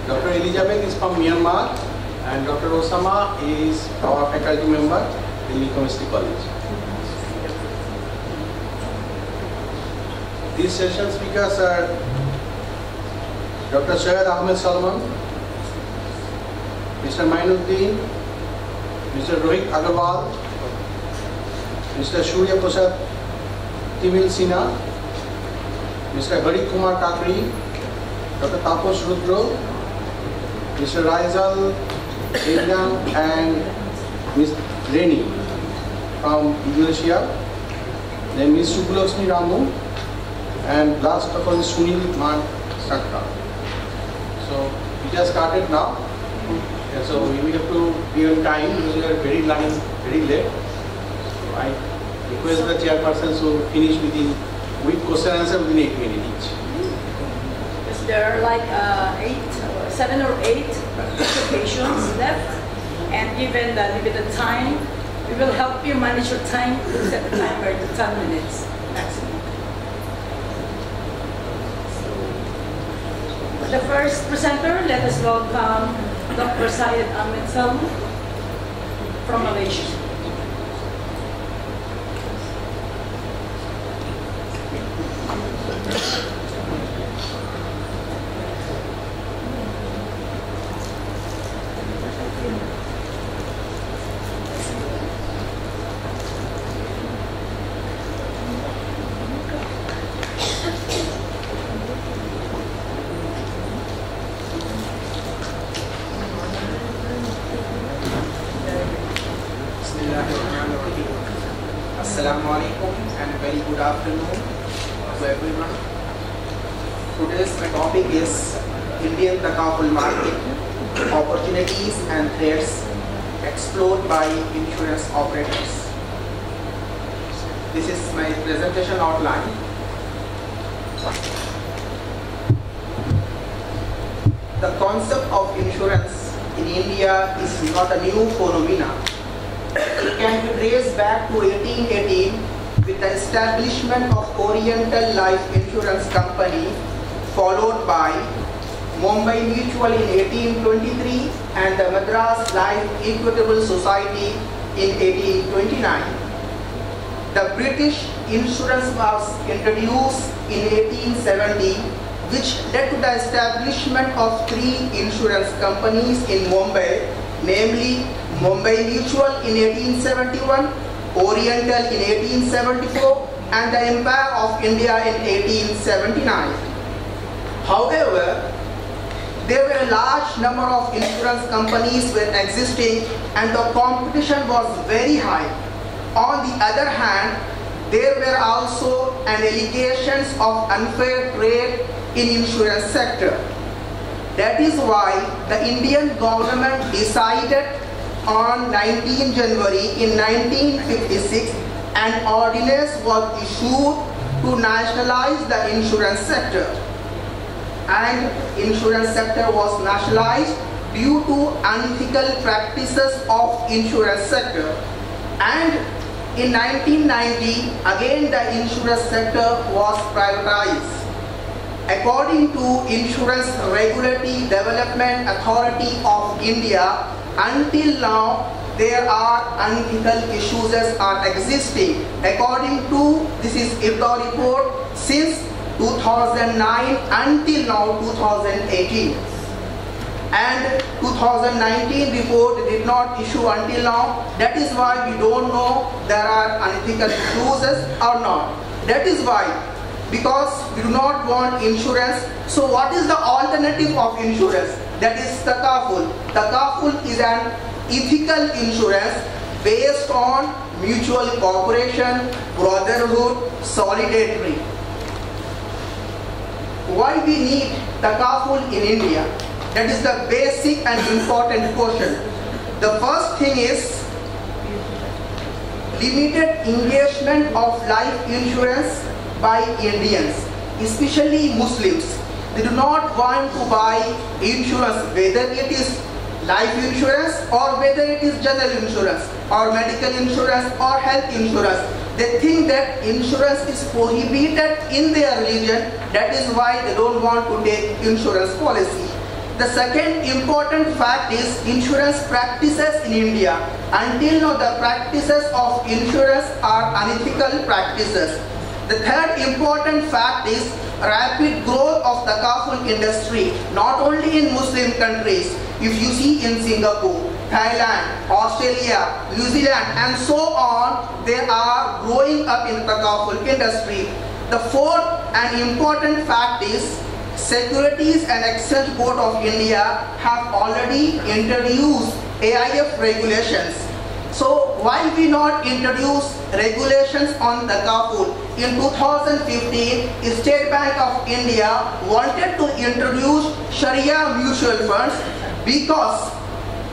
Dr. Elizabeth is from Myanmar and Dr. Osama is our faculty member in Delhi Chemistry College. These session speakers are Dr. Syed Ahmed Salman, Mr. Mainuddin, Mr. Rohit Agarwal, Mr. Surya Prasad Timil Sinha, Mr. Hari Kumar Kakri, Dr. Tapos Rudro, Mr. Raizal Ednan and Ms. Reni from Indonesia, then Ms. Subulakshmi Ramu, and last of all Sunil Man Sakta. So we just started now, and so we have to be on time because we are very late. So I request the chairperson to finish with question answer within 8 minutes each. Yes, there are like 7 or 8 applications left, and given the limited time, we will help you manage your time. Set the timer to 10 minutes maximum. The first presenter, let us welcome Dr. Syed Ahmed Salman from Malaysia. Assalamu alaikum and very good afternoon to everyone. Today's topic is Indian Takaful market, opportunities and threats explored by insurance operators. This is my presentation outline. the concept of insurance in India is not a new phenomenon. It can be traced back to 1818 with the establishment of Oriental Life Insurance Company, followed by Mumbai Mutual in 1823 and the Madras Life Equitable Society in 1829. The British insurance was introduced in 1870, which led to the establishment of 3 insurance companies in Mumbai, namely Mumbai Mutual in 1871, Oriental in 1874, and the Empire of India in 1879. However, there were a large number of insurance companies were existing and the competition was very high. On the other hand, there were also allegations of unfair trade in insurance sector. That is why the Indian government decided on 19 January in 1956 an ordinance was issued to nationalize the insurance sector. And insurance sector was nationalized due to unethical practices of insurance sector. And in 1990, again the insurance sector was privatized. According to Insurance Regulatory Development Authority of India, until now there are unethical issues are existing. According to this is IRDA report since 2009 until now 2018. And 2019 report did not issue until now. That is why we don't know there are unethical issues or not. That is why, because we do not want insurance. So what is the alternative of insurance? That is Takaful. Takaful is an ethical insurance based on mutual cooperation, brotherhood, solidarity. Why we need Takaful in India? That is the basic and important question. The first thing is limited engagement of life insurance by Indians, especially Muslims. They do not want to buy insurance, whether it is life insurance or whether it is general insurance or medical insurance or health insurance. They think that insurance is prohibited in their religion. That is why they don't want to take insurance policy. The second important fact is insurance practices in India. Until now, the practices of insurance are unethical practices. The third important fact is rapid growth of the Takaful industry, not only in Muslim countries. If you see in Singapore, Thailand, Australia, New Zealand, and so on, they are growing up in the Takaful industry. The fourth and important fact is Securities and Exchange Board of India have already introduced AIF regulations. So why we not introduce regulations on the Takaful? In 2015, State Bank of India wanted to introduce Sharia mutual funds because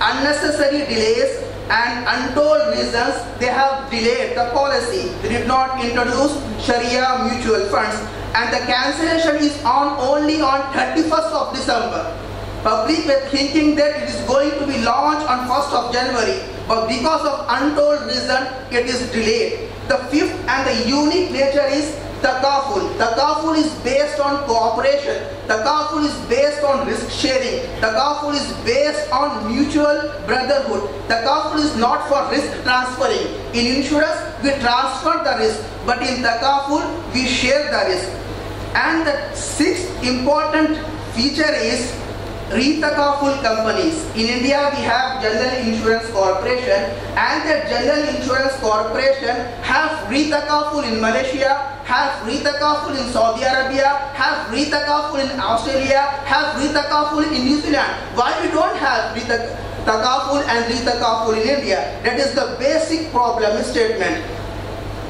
unnecessary delays and untold reasons they have delayed the policy. They did not introduce Sharia mutual funds, and the cancellation is only on 31st of December. Public were thinking that it is going to be launched on 1st of January, but because of untold reason it is delayed. The fifth and the unique nature is Takaful. Takaful is based on cooperation. Takaful is based on risk sharing. Takaful is based on mutual brotherhood. Takaful is not for risk transferring. In insurance, we transfer the risk, but in Takaful, we share the risk. And the sixth important feature is Re-Takaful companies. In India, we have General Insurance Corporation, and the General Insurance Corporation have Re-Takaful in Malaysia, have Re-Takaful in Saudi Arabia, have Re-Takaful in Australia, have Re-Takaful in New Zealand. Why we don't have Re-Takaful and Re-Takaful in India? That is the basic problem statement.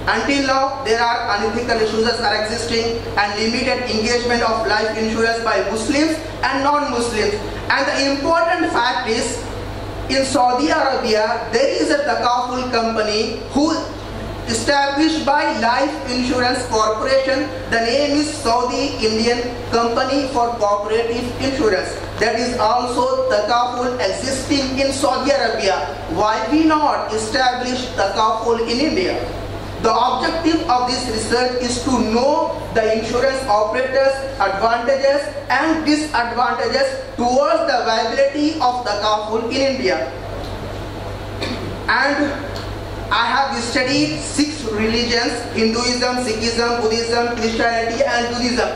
Until now, there are unethical issues that are existing and limited engagement of life insurance by Muslims and non-Muslims. And the important fact is, in Saudi Arabia, there is a Takaful company who established by Life Insurance Corporation. The name is Saudi Indian Company for Cooperative Insurance. That is also Takaful existing in Saudi Arabia. Why we not establish Takaful in India? The objective of this research is to know the insurance operators' advantages and disadvantages towards the viability of Takaful in India. And I have studied 6 religions: Hinduism, Sikhism, Buddhism, Christianity and Judaism.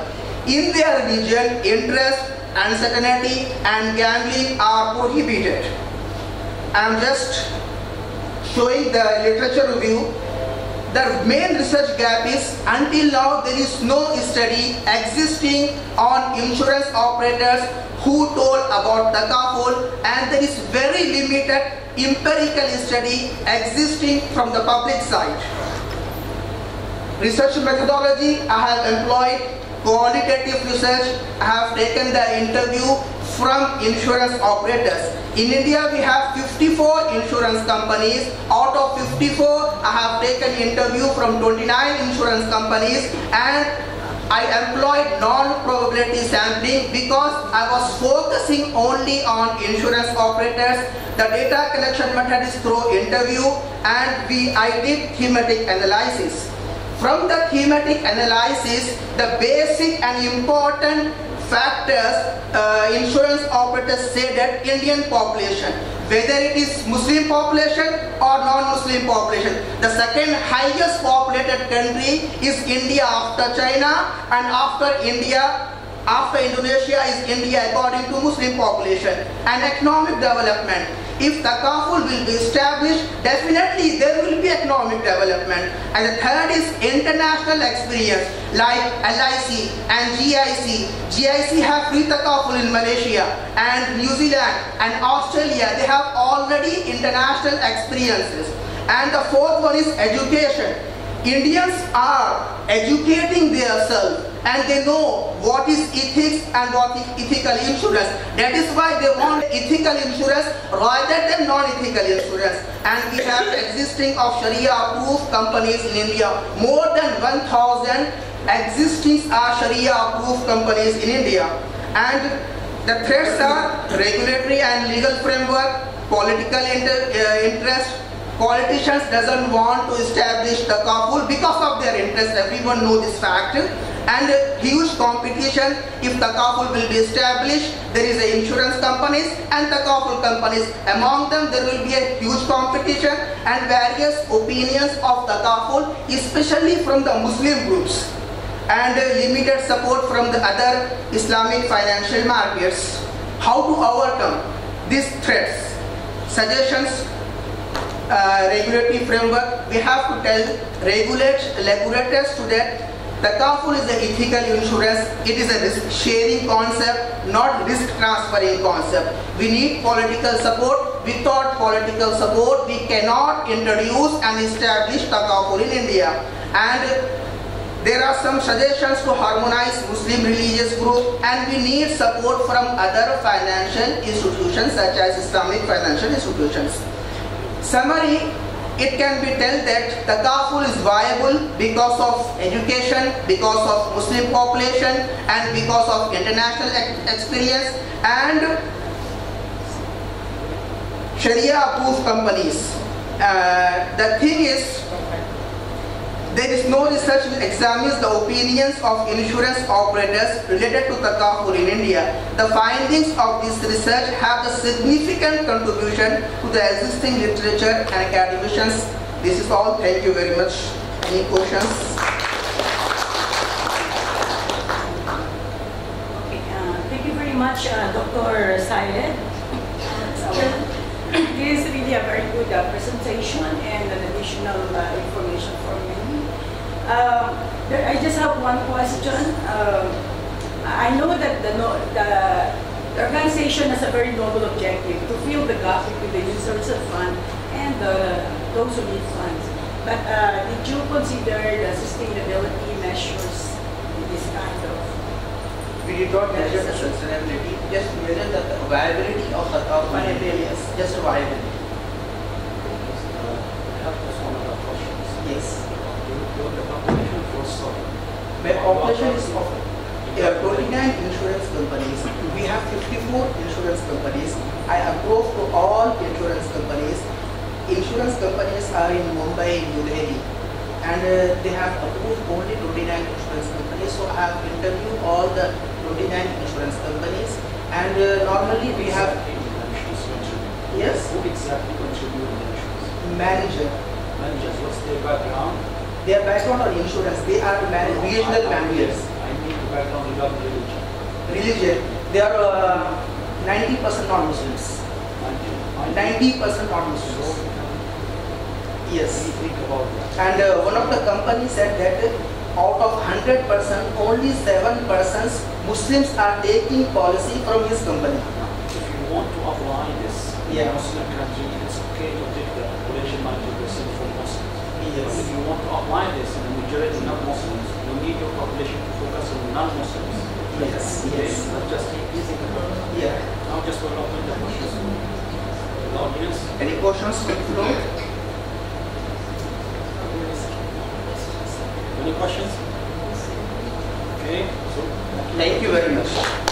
In their religion, interest, uncertainty and gambling are prohibited. I am just showing the literature review. The main research gap is until now there is no study existing on insurance operators who told about Takaful, and there is very limited empirical study existing from the public side. Research methodology, I have employed qualitative research. I have taken the interview from insurance operators. In India, we have 54 insurance companies. Out of 54, I have taken interview from 29 insurance companies, and I employed non-probability sampling because I was focusing only on insurance operators. The data collection method is through interview, and I did thematic analysis. From the thematic analysis, the basic and important factors insurance operators say that Indian population, whether it is Muslim population or non-Muslim population, the second highest populated country is India after China, and after Indonesia is India according to Muslim population. And economic development, if Takaful will be established, definitely there will be economic development. And the third is international experience, like LIC and GIC. GIC have free Takaful in Malaysia, and New Zealand and Australia, they have already international experiences. And the fourth one is education. Indians are educating themselves, and they know what is ethics and what is ethical insurance. That is why they want ethical insurance rather than non-ethical insurance. And we have existing of Sharia-approved companies in India. More than 1,000 existing are Sharia-approved companies in India. And the threats are regulatory and legal framework, political interest. Politicians doesn't want to establish Takaful because of their interest. Everyone knows this fact. And huge competition. If Takaful will be established, there is a insurance companies and Takaful companies. Among them, there will be a huge competition and various opinions of Takaful, especially from the Muslim groups, and limited support from the other Islamic financial markets. How to overcome these threats? Suggestions. Regulatory framework, we have to tell regulators to that Takaful is an ethical insurance. It is a risk sharing concept, not risk transferring concept. We need political support. Without political support, we cannot introduce and establish Takaful in India. And there are some suggestions to harmonize Muslim religious group, and we need support from other financial institutions such as Islamic financial institutions. Summary, it can be told that Takaful is viable because of education, because of Muslim population, and because of international experience and Sharia-approved companies. The thing is, there is no research which examines the opinions of insurance operators related to Takaful in India. The findings of this research have a significant contribution to the existing literature and academicians. This is all. Thank you very much. Any questions? Okay, thank you very much, Dr. Syed. This is really a very good presentation and an additional information for me. I just have one question. I know that the organization has a very noble objective to fill the gap between the users of fund and those who need funds. But did you consider the sustainability measures in this kind of? We did not measure the sustainability, just measure the viability of the company. Yes, just viability. I have just one other question. Yes. The population for stock. My population is of 29 insurance companies. We have 54 insurance companies. I approach to all insurance companies. Insurance companies are in Mumbai, New Delhi, and they have approved only 29 insurance companies. So I have interviewed all the 29 insurance companies, and normally we have. Yes. Who exactly contribute in the insurance? Manager. Managers. What's their background? Their background on insurance. They are regional managers. I need the background regarding religion. Religion. They are 90% non-Muslims. 90% non-Muslims. Yes. Think about that. And one of the companies said that out of 100%, only 7% Muslims are taking policy from his company. If you want to apply this in a Muslim country, it's okay to take the population 90% from Muslims. Yes. But if you want to apply this in a majority non-Muslims, you need your population to focus on non-Muslims. Yes. Okay? Yes. Not just increasing the number. Yeah. Now just for open the questions. The audience. Any questions from the floor? Any questions? Okay. So thank you very much.